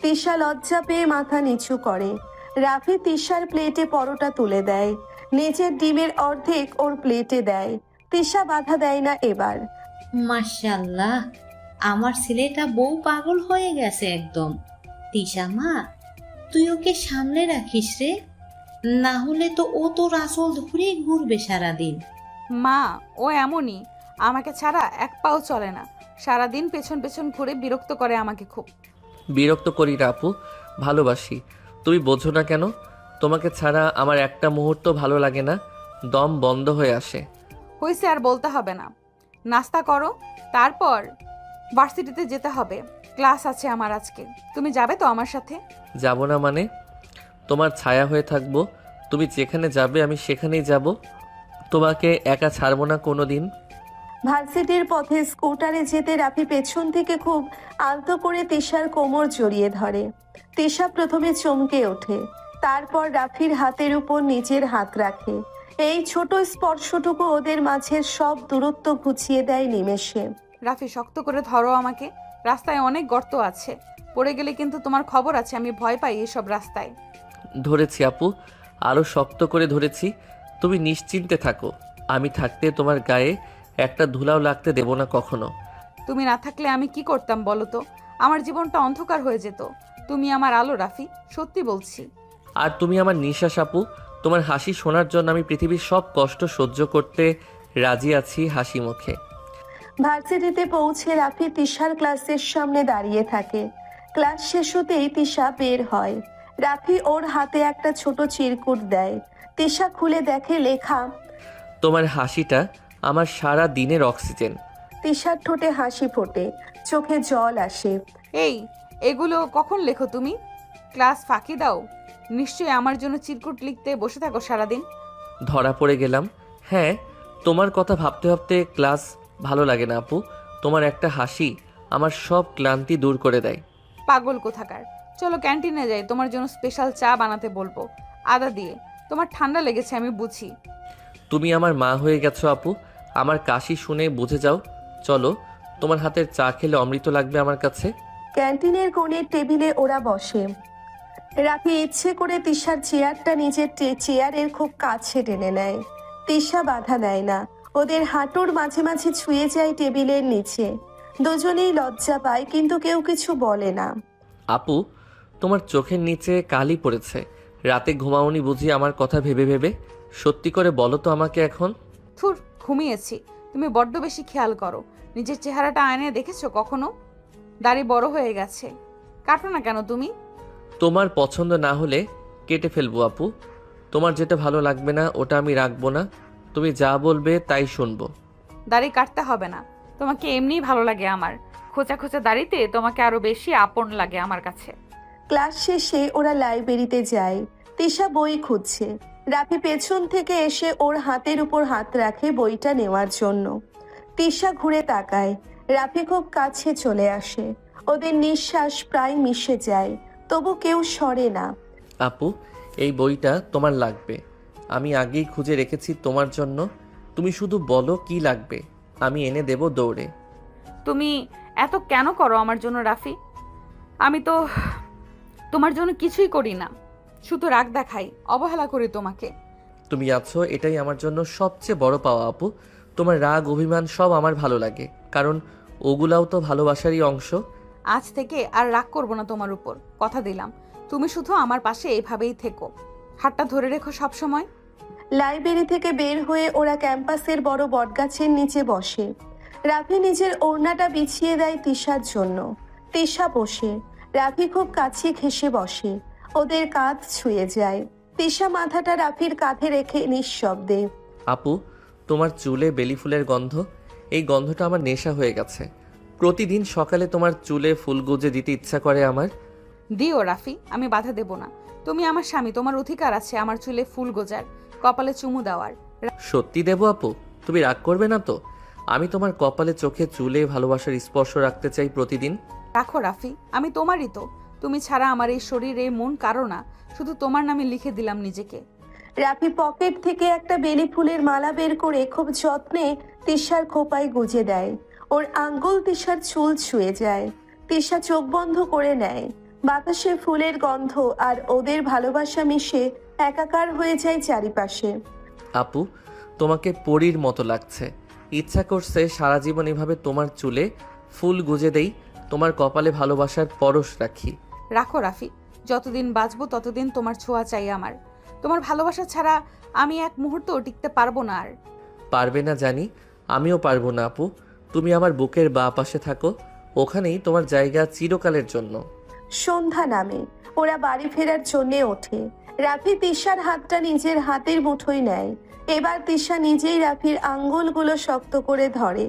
তিশা লজ্জা পেয়ে মাথা নিচু করে। রাফি তিশার প্লেটে পরোটা তুলে দেয়, নিজের ডিমের অর্ধেক ওর প্লেটে দেয়। তিশা বাধা দেয় না এবার। মাশাআল্লাহ, আমার ছেলেটা বউ পাগল হয়ে গেছে একদম। তিশা মা, তুই ওকে সামলে রাখিস রে, না হলে তো ও তোর আসল ধরে ঘুরবে সারাদিন। মা ও এমনই, আমাকে ছাড়া এক পাও চলে না। সারাদিন পেছন পেছন ঘুরে বিরক্ত করে আমাকে খুব। বিরক্ত করি না আপু, ভালোবাসি। তুমি বোঝো না কেন? তোমাকে ছাড়া আমার একটা মুহূর্ত ভালো লাগে না, দম বন্ধ হয়ে আসে। হয়েছে, আর বলতে হবে না। নাস্তা করো, তারপর ভার্সিটিতে যেতে হবে। ক্লাস আছে আমার আজকে। তুমি যাবে তো আমার সাথে? যাব না মানে? তোমার ছায়া হয়ে থাকবো, তুমি যেখানে যাবে আমি সেখানেই যাব। তোমাকে একা ছাড়বো না কোনো দিন। ভার্সিটির পথে স্কুটারে যেতে রাফি পেছন থেকে খুব আলতো করে তিশার কোমর জড়িয়ে ধরে। তিশা প্রথমে চমকে ওঠে, তারপর রাফির হাতের উপর নিজের হাত রাখে। এই ছোট স্পর্শটুকু ওদের মাঝের সব দূরত্ব ঘুচিয়ে দেয় নিমেষে। রাফি শক্ত করে ধরো আমাকে, রাস্তায় অনেক গর্ত আছে, পড়ে গেলে কিন্তু তোমার খবর আছে। আমি ভয় পাই এসব রাস্তায়। ধরেছি আপু, আরও শক্ত করে ধরেছি। তুমি নিশ্চিন্তে থাকো, আমি থাকতে তোমার গায়ে একটা ধুলাও লাগতে দেব না কখনো। তুমি না থাকলে আমি কি করতাম বলো তো? আমার জীবনটা অন্ধকার হয়ে যেত। তুমি আমার আলো রাফি, সত্যি বলছি। আর তুমি আমার নিঃশ্বাস আপু। তোমার হাসি শোনার জন্য আমি পৃথিবীর সব কষ্ট সহ্য করতে রাজি আছি হাসি মুখে। ভার্সিটিতে পৌঁছে রাফি তিশার ক্লাসের সামনে দাঁড়িয়ে থাকে। ক্লাস শেষ হতেই তিশা বের হয়। রাফি ওর হাতে একটা ছোট চিরকুট দেয়। তিশা খুলে দেখে লেখা, তোমার হাসিটা আমার সারা দিনের অক্সিজেন। তিশার ঠোঁটে হাসি ফোটে, চোখে জল আসে। এই, এগুলো কখন লেখো তুমি? ক্লাস ফাঁকি দাও? নিশ্চয়ই আমার জন্য চিরকুট লিখতে বসে থাকো সারাদিন। ধরা পড়ে গেলাম। হ্যাঁ, তোমার কথা ভাবতে ভাবতে ক্লাস ভালো লাগে না আপু। তোমার একটা হাসি আমার সব ক্লান্তি দূর করে দেয়। পাগল কোথাকার। চলো ক্যান্টিনে যাই, তোমার জন্য স্পেশাল চা বানাতে বলবো, আদা দিয়ে। তোমার ঠান্ডা লেগেছে আমি বুঝি। তুমি আমার মা হয়ে গেছো আপু। আমার কাশি শুনে বুঝে যাও। চলো, তোমার হাতের চা খেলে অমৃত লাগবে আমার কাছে। ক্যান্টিনের কোণের টেবিলে ওরা বসে। রাফি ইচ্ছে করে তিশার চেয়ারটা নিজের চেয়ারের খুব কাছে টেনে নেয়। তিশা বাধা দেয় না, ওদের হাঁটুর মাঝে মাঝে ছুঁয়ে যায় টেবিলের নিচে। দুজনেই লজ্জা পায়, কিন্তু কেউ কিছু বলে না। আপু, তোমার চোখের নিচে কালি পড়েছে। রাতে ঘুমাওনি বুঝি আমার কথা ভেবে ভেবে? সত্যি করে বলো তো আমাকে এখন। থুর, ঘুমিয়েছি। তুমি বড্ড বেশি খেয়াল করো। নিজের চেহারাটা আয়নায় দেখেছো কখনো? দাড়ি বড় হয়ে গেছে, কাটো না কেন তুমি? তোমার পছন্দ না হলে কেটে ফেলবো আপু। তোমার যেটা ভালো লাগবে না ওটা আমি রাখবো না। তুমি যা বলবে তাই শুনবো। দাড়ি কাটতে হবে না, তোমাকে এমনিই ভালো লাগে আমার। খোঁচা খোঁচা দাড়িতে তোমাকে আরো বেশি আপন লাগে আমার কাছে। ক্লাস শেষে ওরা লাইব্রেরিতে যায়। তিশা বই খুঁজছে। রাফি পেছন থেকে এসে ওর হাতের উপর হাত রাখে বইটা নেওয়ার জন্য। তিশা ঘুরে তাকায়। রাফি খুব কাছে চলে আসে। ওদের নিঃশ্বাস প্রায় মিশে যায়, তবু কেউ সরে না। আপু, এই বইটা তোমার লাগবে। আমি আগেই খুঁজে রেখেছি তোমার জন্য। তুমি শুধু বলো কি লাগবে, আমি এনে দেব দৌড়ে। তুমি এত কেন করো আমার জন্য রাফি? আমি তো তোমার জন্য কিছুই করি না, শুধু রাগ দেখাই, অবহেলা করি তোমাকে। তুমি আছো এটাই আমার জন্য সবচেয়ে বড় পাওয়া আপু। তোমার রাগ অভিমান সব আমার ভালো লাগে, কারণ ওগুলাও তো ভালোবাসারই অংশ। আজ থেকে আর রাগ করবো না তোমার উপর, কথা দিলাম। তুমি শুধু আমার পাশে এইভাবেই থেকো, হাতটা ধরে রেখো সব সময়। লাইব্রেরি থেকে বের হয়ে ওরা ক্যাম্পাসের বড় বটগাছের নিচে বসে। রাফি নিজের ওড়নাটা বিছিয়ে দেয় তিশার জন্য। তিশা বসে। রাফি খুব কাছে ঘেঁষে বসে। ওদের কাঁধ ছুঁয়ে যায়। তিশা মাথাটা রাফির কাঁধে রেখে নিঃশব্দে। আপু, তোমার চুলে বেলি ফুলের গন্ধ, এই গন্ধটা আমার নেশা হয়ে গেছে। প্রতিদিন সকালে তোমার চুলে ফুল গুজে দিতে ইচ্ছা করে আমার। দিও রাফি, আমি বাধা দেব না। তুমি আমার স্বামী, তোমার অধিকার আছে আমার চুলে ফুল গোজার, কপালে চুমু দেওয়ার। সত্যি দেবো আপু? তুমি রাগ করবে না তো? আমি তোমার কপালে চোখে চুলে ভালোবাসার স্পর্শ রাখতে চাই প্রতিদিন। রাখো রাফি, আমি তোমারই তো। তুমি ছাড়া আমার এই শরীর, এই মন কারো না। শুধু তোমার নামে লিখে দিলাম নিজেকে। রাফি পকেট থেকে একটা বেলি ফুলের মালা বের করে খুব যত্নে তিশার খোপায় গুজে দেয়। ওর আঙ্গুল তিশার চুল ছুঁয়ে যায়। তিশা চোখ বন্ধ করে নেয়। বাতাসে ফুলের গন্ধ আর ওদের ভালোবাসা মিশে একাকার হয়ে যায় চারিপাশে। আপু, তোমাকে পরীর মতো লাগছে। ইচ্ছা করছে সারা জীবন এভাবে তোমার চুলে ফুল গুজে দেই, তোমার কপালে ভালোবাসার পরশ রাখি। রাখো রাফি, যতদিন বাঁচবো ততদিন তোমার ছোঁয়া চাই আমার। তোমার ভালোবাসা ছাড়া আমি এক মুহূর্তও টিকতে পারবো না আর। পারবে না জানি, আমিও পারবো না আপু। তুমি আমার বুকের বাঁ পাশে থাকো, ওখানেই তোমার জায়গা চিরকালের জন্য। সন্ধ্যা নামে। ওরা বাড়ি ফেরার জন্যে ওঠে। রাফি তিশার হাতটা নিজের হাতের মুঠোয় নেয়। এবার তিশা নিজেই রাফির আঙ্গুলগুলো শক্ত করে ধরে।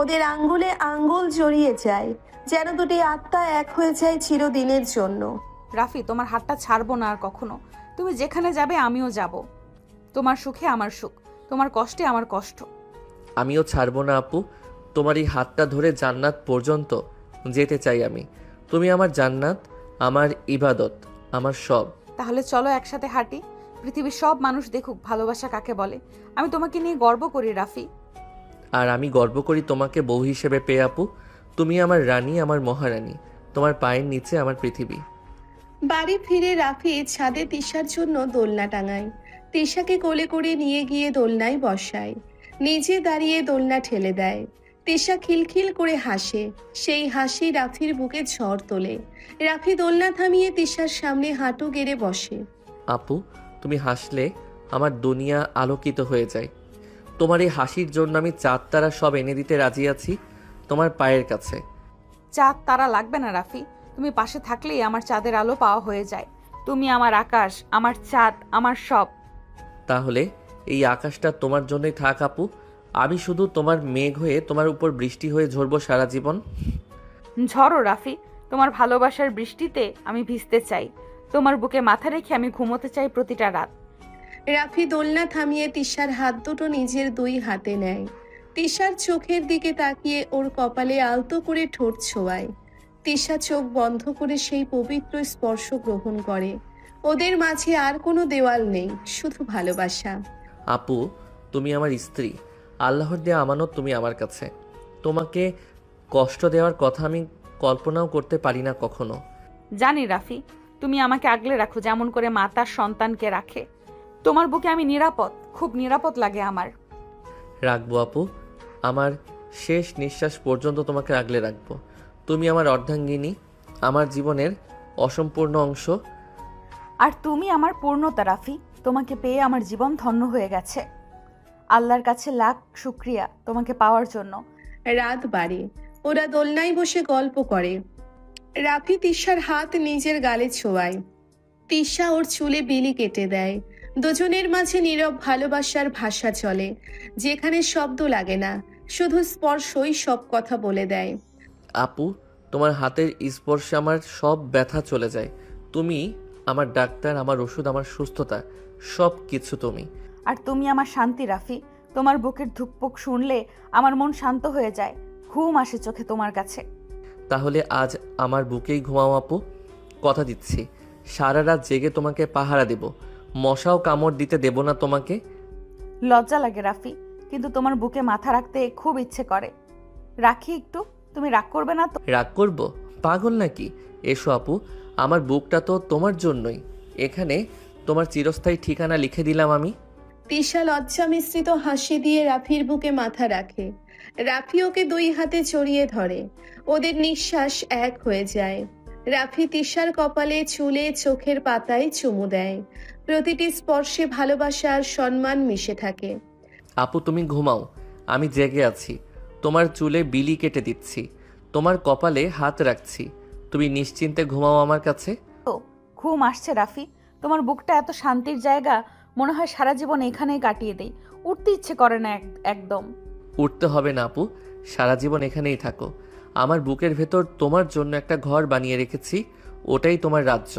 ওদের আঙ্গুলে আঙ্গুল জড়িয়ে যায়, যেন দুটি আত্মা এক হয়ে যায় চিরদিনের জন্য। রাফি, তোমার হাতটা ছাড়বো না আর কখনো। তুমি যেখানে যাবে আমিও যাব। তোমার সুখে আমার সুখ, তোমার কষ্টে আমার কষ্ট। আমিও ছাড়বো না আপু। তোমার এই হাতটা ধরে জান্নাত পর্যন্ত যেতে চাই আমি। তুমি আমার জান্নাত, আমার ইবাদত, আমার সব। তাহলে চলো একসাথে হাঁটি, পৃথিবীর সব মানুষ দেখুক ভালোবাসা কাকে বলে। আমি তোমাকে নিয়ে গর্ব করি রাফি। আর আমি গর্ব করি তোমাকে বউ হিসেবে পেয়ে আপু। তুমি আমার রানী, আমার মহারানী। তোমার পায়ের নিচে আমার পৃথিবী। বাড়ি ফিরে রাফি ছাদে তিশার জন্য দোলনা টাঙায়। তিশাকে কোলে করে নিয়ে গিয়ে দোলনায় বসায়। নিজে দাঁড়িয়ে দোলনা ঠেলে দেয়। তিশা খিলখিল করে হাসে। সেই হাসি রাফির বুকে ঝড় তোলে। রাফি দোলনা থামিয়ে তিশার সামনে হাঁটু গেড়ে বসে। আপু, তুমি হাসলে আমার দুনিয়া আলোকিত হয়ে যায়। তোমার এই হাসির জন্য আমি চাঁদ তারা সব এনে দিতে রাজি আছি তোমার পায়ের কাছে। চাঁদ তারা লাগবে না রাফি, তুমি পাশে থাকলেই আমার চাঁদের আলো পাওয়া হয়ে যায়। তুমি আমার আকাশ, আমার চাঁদ, আমার সব। তাহলে এই আকাশটা তোমার জন্যই থাক আপু। আমি শুধু তোমার মেঘ হয়ে তোমার উপর বৃষ্টি হয়ে ঝরবো সারা জীবন। ঝড়ো রাফি, তোমার ভালোবাসার বৃষ্টিতে আমি ভিজতে চাই। তোমার বুকে মাথা রেখে আমি ঘুমোতে চাই প্রতিটা রাত। রাফি দোলনা থামিয়ে তিশার হাত দুটো নিজের দুই হাতে নেয়। তিশার চোখের দিকে তাকিয়ে ওর কপালে আলতো করে ঠোঁট ছোঁয়ায়। তিশা চোখ বন্ধ করে সেই পবিত্র স্পর্শ গ্রহণ করে। ওদের মাঝে আর কোনো দেওয়াল নেই, শুধু ভালোবাসা। আপু, তুমি আমার স্ত্রী, আল্লাহর দেয়া আমানত তুমি আমার কাছে। তোমাকে কষ্ট দেওয়ার কথা আমি কল্পনাও করতে পারি না কখনো। জানি রাফি, তুমি আমাকে আগলে রাখো যেমন করে মা তার সন্তানকে রাখে। তোমার বুকে আমি নিরাপদ, খুব নিরাপদ লাগে আমার। রাখবো আপু, আমার শেষ নিঃশ্বাস পর্যন্ত তোমাকে আগলে রাখবো। তুমি আমার অর্ধাঙ্গিনী, আমার জীবনের অসম্পূর্ণ অংশ। আর তুমি আমার পূর্ণতা রাফি, তোমাকে পেয়ে আমার জীবন ধন্য হয়ে গেছে। আল্লাহর কাছে লাখ শুক্রিয়া তোমাকে পাওয়ার জন্য। রাত বাড়ে, ওরা দোলনায় বসে গল্প করে। রাফি তিশার হাত নিজের গালে ছোঁয়ায়। তিশা ওর চুলে বিলি কেটে দেয়। দুজনের মাঝে নীরব ভালোবাসার ভাষা চলে, যেখানে শব্দ লাগে না, শুধু স্পর্শই সব কথা বলে দেয়। আপু, তোমার হাতের স্পর্শে আমার সব ব্যথা চলে যায়। তুমি আমার ডাক্তার, আমার ওষুধ, আমার সুস্থতা, সব কিছু তুমি। আর তুমি আমার শান্তি রাফি, তোমার বুকের ধুকপুক শুনলে আমার মন শান্ত হয়ে যায়, ঘুম আসে চোখে তোমার কাছে। তাহলে আজ আমার বুকেই ঘুমাও আপু। কথা দিচ্ছি, সারা রাত জেগে তোমাকে পাহারা দেব, মশাও কামড় দিতে দেব না তোমাকে। লজ্জা লাগে রাফি, কিন্তু তোমার বুকে মাথা রাখতে খুব ইচ্ছে করে। রাখি একটু, তুমি রাগ করবে না তো? রাগ করব? পাগল নাকি? এসো আপু, আমার বুকটা তো তোমার জন্যই। এখানে তোমার চিরস্থায়ী ঠিকানা লিখে দিলাম আমি। তিশা লজ্জা মিশ্রিত হাসি দিয়ে রাফির বুকে মাথা রাখে। রাফি ওকে দুই হাতে জড়িয়ে ধরে। ওদের নিঃশ্বাস এক হয়ে যায়। রাফি তিশার কপালে, চুলে, চোখের পাতায় চুমু দেয়। প্রতিটি স্পর্শে ভালোবাসা আর সম্মান মিশে থাকে। আপু, তুমি ঘুমাও, আমি জেগে আছি। তোমার চুলে বিলি কেটে দিচ্ছি, তোমার কপালে হাত রাখছি। তুমি নিশ্চিন্তে ঘুমাও আমার কাছে। তো ঘুম আসছে রাফি, তোমার বুকটা এত শান্তির জায়গা, মনে হয় সারা জীবন এখানেই কাটিয়ে দেই। উঠতে ইচ্ছে করে না একদম। উঠতে হবে না আপু, সারা জীবন এখানেই থাকো। আমার বুকের ভেতর তোমার জন্য একটা ঘর বানিয়ে রেখেছি, ওটাই তোমার রাজ্য।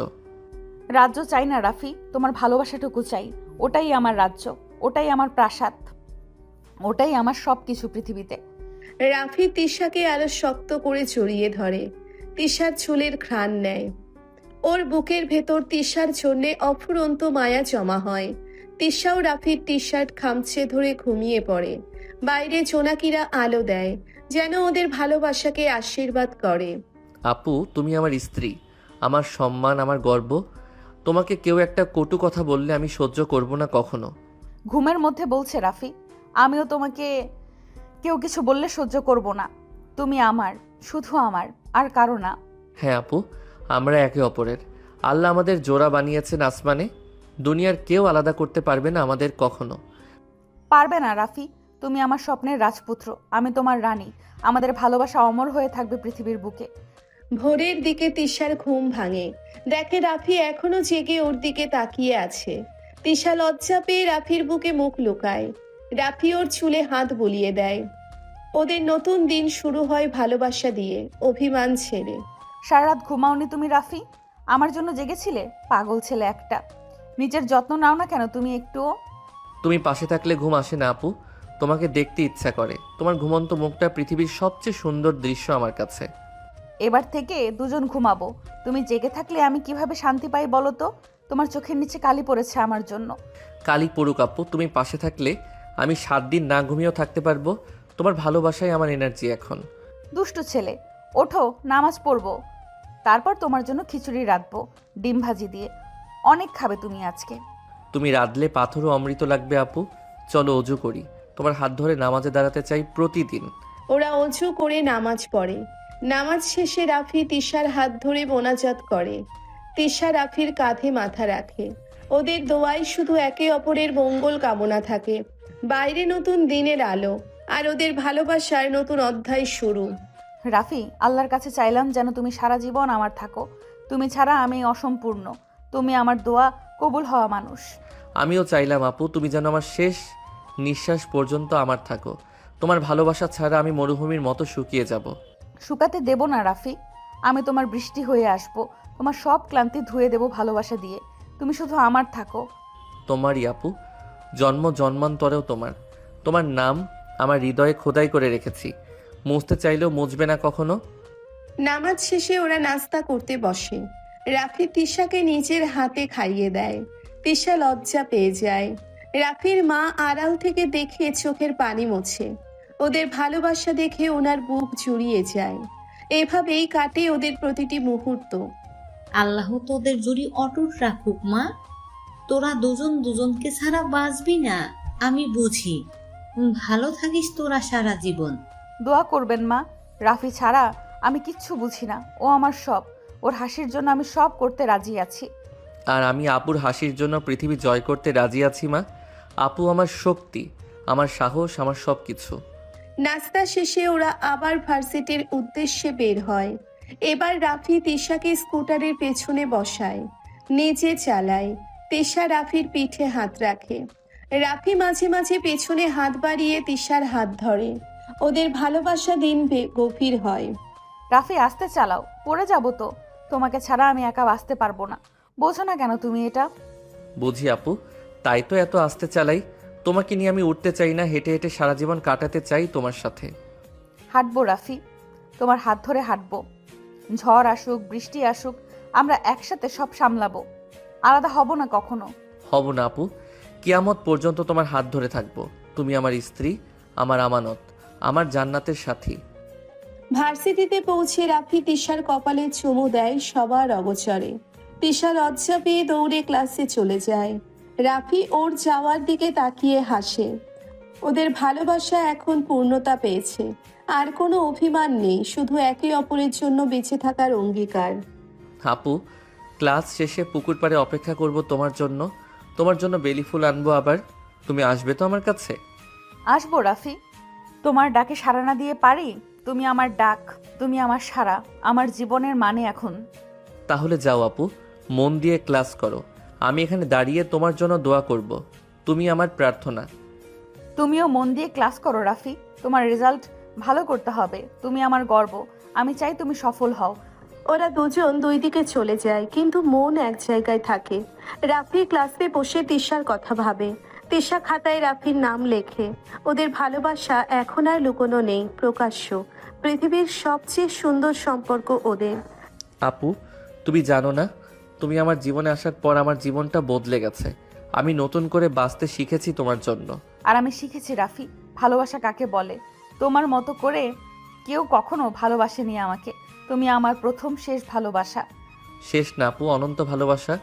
রাজ্য চাই না রাফি, তোমার ভালোবাসাটুকু চাই। ওটাই আমার রাজ্য, ওটাই আমার প্রাসাদ, ওটাই আমার সব কিছু পৃথিবীতে। রাফি তিশাকে আরো শক্ত করে জড়িয়ে ধরে। তিশার চুলের ঘ্রাণ নেয়। ওর বুকের ভেতর তিশার জন্যে অফুরন্ত মায়া জমা হয়। তিশাও রাফির টি শার্ট খামচে ধরে ঘুমিয়ে পড়ে। বাইরে জোনাকিরা আলো দেয়, যেন ওদের ভালোবাসাকে আশীর্বাদ করে। আপু, তুমি আমার স্ত্রী, আমার সম্মান, আমার গর্ব। তোমাকে কেউ একটা কটু কথা বললে আমি সহ্য করব না কখনো। ঘুমের মধ্যে বলছে রাফি, আমিও তোমাকে কেউ কিছু বললে সহ্য করব না। তুমি আমার, শুধু আমার, আর কারো না। হ্যাঁ আপু, আমরা একে অপরের। আল্লাহ আমাদের জোড়া বানিয়েছেন আসমানে, দুনিয়ার কেউ আলাদা করতে পারবে না আমাদের কখনো। পারবে না রাফি, তুমি আমার স্বপ্নের রাজপুত্র, আমি তোমার রানী। আমাদের ভালোবাসা অমর হয়ে থাকবে পৃথিবীর বুকে। ভোরের দিকে তিশার ঘুম ভাঙে। দেখে রাফি এখনো জেগে ওর দিকে তাকিয়ে আছে। তিশা লজ্জা পেয়ে রাফির বুকে মুখ লুকায়। রাফি ওর চুলে হাত বুলিয়ে দেয়। ওদের নতুন দিন শুরু হয় ভালোবাসা দিয়ে, অভিমান ছেড়ে। সারা রাত ঘুমাওনি তুমি রাফি? আমার জন্য জেগেছিলে? পাগল ছেলে একটা। নিজের যত্ন নাও না কেন তুমি একটুও? তুমি পাশে থাকলে ঘুম আসে না আপু, তোমাকে দেখতে ইচ্ছা করে। তোমার ঘুমন্ত মুখটা পৃথিবীর সবচেয়ে সুন্দর দৃশ্য আমার কাছে। এবার থেকে দুজন ঘুমাবো। তুমি জেগে থাকলে আমি কিভাবে শান্তি পাই বলো তো? তোমার চোখের নিচে কালি পড়েছে আমার জন্য। কালি পড়ুক আপু, তুমি পাশে থাকলে আমি 7 দিন না ঘুমিয়েও থাকতে পারবো। তোমার ভালোবাসাই আমার এনার্জি এখন। দুষ্টু ছেলে, ওঠো, নামাজ পড়বো। তারপর তোমার জন্য খিচুড়ি রাঁধবো, ডিম ভাজি দিয়ে। অনেক খাবে তুমি আজকে। তুমি রাঁধলে পাথরও অমৃত লাগবে আপু। চলো অজু করি, তোমার হাত ধরে নামাজে দাঁড়াতে চাই প্রতিদিন। ওরা অজু করে নামাজ পড়ে। নামাজ শেষে রাফি তিশার হাত ধরে মোনাজাত করে। তিশা রাফির কাঁধে মাথা রাখে। ওদের দোয়ায় শুধু একে অপরের মঙ্গল কামনা থাকে। বাইরে নতুন দিনের আলো, আর ওদের ভালোবাসার নতুন অধ্যায় শুরু। রাফি, আল্লাহর কাছে চাইলাম যেন তুমি সারা জীবন আমার থাকো। তুমি ছাড়া আমি অসম্পূর্ণ। তুমি আমার দোয়া কবুল হওয়া মানুষ। আমিও চাইলাম আপু, তুমি যেন আমার শেষ নিঃশ্বাস পর্যন্ত আমার থাকো। তোমার ভালোবাসা ছাড়া আমি মরুভূমির মতো শুকিয়ে যাব। শুকাতে দেব না রাফি। আমি তোমার বৃষ্টি হয়ে আসব। তোমার সব ক্লান্তি ধুয়ে দেব ভালোবাসা দিয়ে। তুমি শুধু আমার থাকো। তোমারই আপু, জন্ম জন্মান্তরেও তোমার। তোমার নাম আমার হৃদয়ে খোদাই করে রেখেছি, মুছতে চাইলেও মুছবে না কখনো। নামাজ শেষে ওরা নাস্তা করতে বসে। রাফি তিশাকে নিজের হাতে খাইয়ে দেয়। তিশা লজ্জা পেয়ে যায়। রাফির মা আড়াল থেকে দেখে চোখের পানি মোছে। ওদের ভালোবাসা দেখে ওনার বুক জুড়িয়ে যায়। এভাবেই কাটে ওদের প্রতিটি মুহূর্ত। আল্লাহ তোদের জুড়ি অটুট রাখুক মা। তোরা দুজন দুজনকে ছাড়া বাঁচবি না, আমি বুঝি। ভালো থাকিস তোরা সারা জীবন। দোয়া করবেন মা। রাফি ছাড়া আমি কিচ্ছু বুঝি না। ও আমার সব। ওর হাসির জন্য আমি সব করতে রাজি আছি। আর আমি আপুর হাসির জন্য পৃথিবী জয় করতে রাজি আছি মা। আপু আমার শক্তি, আমার সাহস, আমার সব কিছু। নাস্তা শেষে ওরা আবার ভার্সিটির উদ্দেশ্যে বের হয়। এবার রাফি তিশাকে স্কুটারের পেছনে বসায়, নিজে চালায়। তিশা রাফির পিঠে হাত রাখে। রাফি মাঝে মাঝে পেছনে হাত বাড়িয়ে তিশার হাত ধরে। ওদের ভালোবাসা দিন গভীর হয়। রাফি, আস্তে চালাও, পড়ে যাব তো। তোমাকে ছাড়া আমি একা বাঁচতে পারবো না। বোঝো না কেন তুমি এটা? বুঝি আপু, তাই তো এত আস্তে চালাই। তোমাকে নিয়ে আমি উঠতে চাই না, হেঁটে হেঁটে সারা জীবন কাটাতে চাই তোমার সাথে। হাঁটবো রাফি, তোমার হাত ধরে হাঁটবো। ঝড় আসুক, বৃষ্টি আসুক, আমরা একসাথে সব সামলাবো। আলাদা হব না কখনো। হব না আপু, কিয়ামত পর্যন্ত তোমার হাত ধরে থাকবো। তুমি আমার স্ত্রী, আমার আমানত, আমার জান্নাতের সাথী। ভার্সিটিতে পৌঁছে রাফি তিশার কপালে চুমু দেয় সবার অগোচরে। তিশা লজ্জা পেয়ে দৌড়ে ক্লাসে চলে যায়। রাফি ওর যাওয়ার দিকে তাকিয়ে হাসে। ওদের ভালোবাসা এখন পূর্ণতা পেয়েছে। আর কোনো অভিমান নেই, শুধু একে অপরের জন্য বেঁচে থাকার অঙ্গীকার। আপু, ক্লাস শেষে পুকুর পাড়ে অপেক্ষা করব তোমার জন্য। তোমার জন্য বেলি ফুল আনবো আবার। তুমি আসবে তো আমার কাছে? আসবো রাফি। তোমার ডাকে সাড়া না দিয়ে পারি? তুমি আমার ডাক, তুমি আমার সাড়া, আমার জীবনের মানে এখন। তাহলে যাও আপু, মন দিয়ে ক্লাস করো। আমি এখানে দাঁড়িয়ে তোমার জন্য দোয়া করব। তুমি আমার প্রার্থনা। তুমিও মন দিয়ে ক্লাস করো রাফি। তোমার রেজাল্ট ভালো করতে হবে। তুমি আমার গর্ব। আমি চাই তুমি সফল হও। ওরা দুজন দুই দিকে চলে যায়, কিন্তু মন এক জায়গায় থাকে। রাফি ক্লাসে বসে তিশার কথা ভাবে। তিশা খাতায় রাফির নাম লেখে। ওদের ভালোবাসা এখন আর লুকোনো নেই, প্রকাশ্য। পৃথিবীর সবচেয়ে সুন্দর সম্পর্ক ওদের। আপু, তুমি জানো না, তুমি আমার জীবনে আসার পর আমার জীবনটা বদলে গেছে। আমি নতুন করে বাঁচতে শিখেছি তোমার জন্য। আর আমি শিখেছি রাফি, ভালোবাসা কাকে বলে। তোমার মতো করে কেউ কখনো ভালোবাসেনি আমাকে। তুমি আমার প্রথম শেষ ভালোবাসা। শেষ না আপু, অনন্ত ভালোবাসা।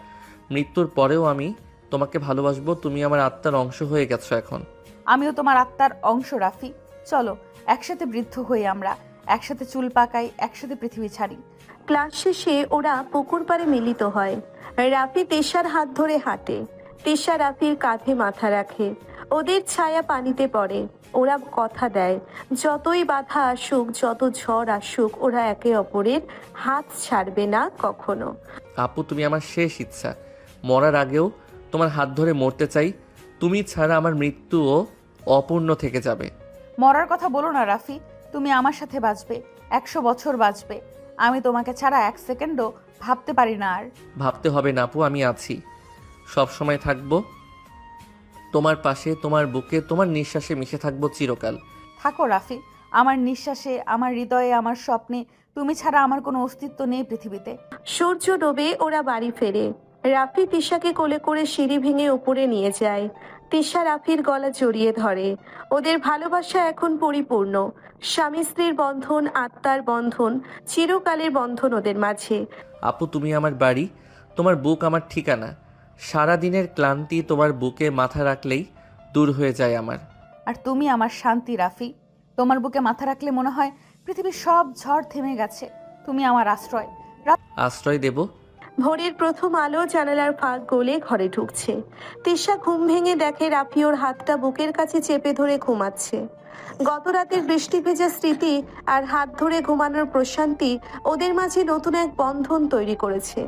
মৃত্যুর পরেও আমি তোমাকে ভালোবাসবো। তুমি আমার আত্মার অংশ হয়ে গেছো এখন। আমিও তোমার আত্মার অংশ রাফি। চলো একসাথে বৃদ্ধ হই আমরা, একসাথে চুল পাকাই, একসাথে পৃথিবী ছাড়ি। ক্লাস শেষে ওরা পুকুর পাড়ে মিলিত হয়। রাফি তেশার হাত ধরে হাঁটে। তেশা রাফির কাঁধে মাথা রাখে। ওদের ছায়া পানিতে পড়ে। ওরা কথা দেয়, যতই বাধা আসুক, যত ঝড় আসুক, ওরা একে অপরের হাত ছাড়বে না কখনো। আপু, তুমি আমার শেষ ইচ্ছা। মরার আগেও তোমার হাত ধরে মরতে চাই। তুমি ছাড়া আমার মৃত্যুও অপূর্ণ থেকে যাবে। মরার কথা বলো না রাফি। তুমি আমার সাথে বাঁচবে, 100 বছর বাঁচবে। আমি তোমাকে ছাড়া 1 সেকেন্ডও ভাবতে পারি না আর। ভাবতে হবে না আপু, আমি আছি। সব সময় থাকবো তোমার পাশে, তোমার বুকে, তোমার নিঃশ্বাসে মিশে থাকবো চিরকাল। থাকো রাফি, আমার নিঃশ্বাসে, আমার হৃদয়ে, আমার স্বপ্নে। তুমি ছাড়া আমার কোনো অস্তিত্ব নেই পৃথিবীতে। সূর্য ডোবে ওরা বাড়ি ফেরে। রাফি তিশাকে কোলে করে সিঁড়ি ভেঙে উপরে নিয়ে যায়। তিশা রাফির গলা জড়িয়ে ধরে। ওদের ভালোবাসা এখন পরিপূর্ণ। স্বামী স্ত্রীর বন্ধন, আত্মার বন্ধন, চিরকালের বন্ধন ওদের মাঝে। আপু, তুমি আমার বাড়ি, তোমার বুক আমার ঠিকানা। সারা দিনের ক্লান্তি তোমার বুকে মাথা রাখলেই দূর হয়ে যায় আমার। আর তুমি আমার শান্তি রাফি। তোমার বুকে মাথা রাখলে মনে হয় পৃথিবীর সব ঝড় থেমে গেছে। তুমি আমার আশ্রয়। আশ্রয় দেব? ভোরের প্রথম আলো জানালার ফাঁক গলে ঘরে ঢুকছে। তিশা ঘুম ভেঙে দেখে রাফি ওর হাতটা বুকের কাছে চেপে ধরে ঘুমাচ্ছে। গত রাতের বৃষ্টি ভেজা স্মৃতি আর হাত ধরে ঘুমানোর প্রশান্তি ওদের মাঝে নতুন এক বন্ধন তৈরি করেছে।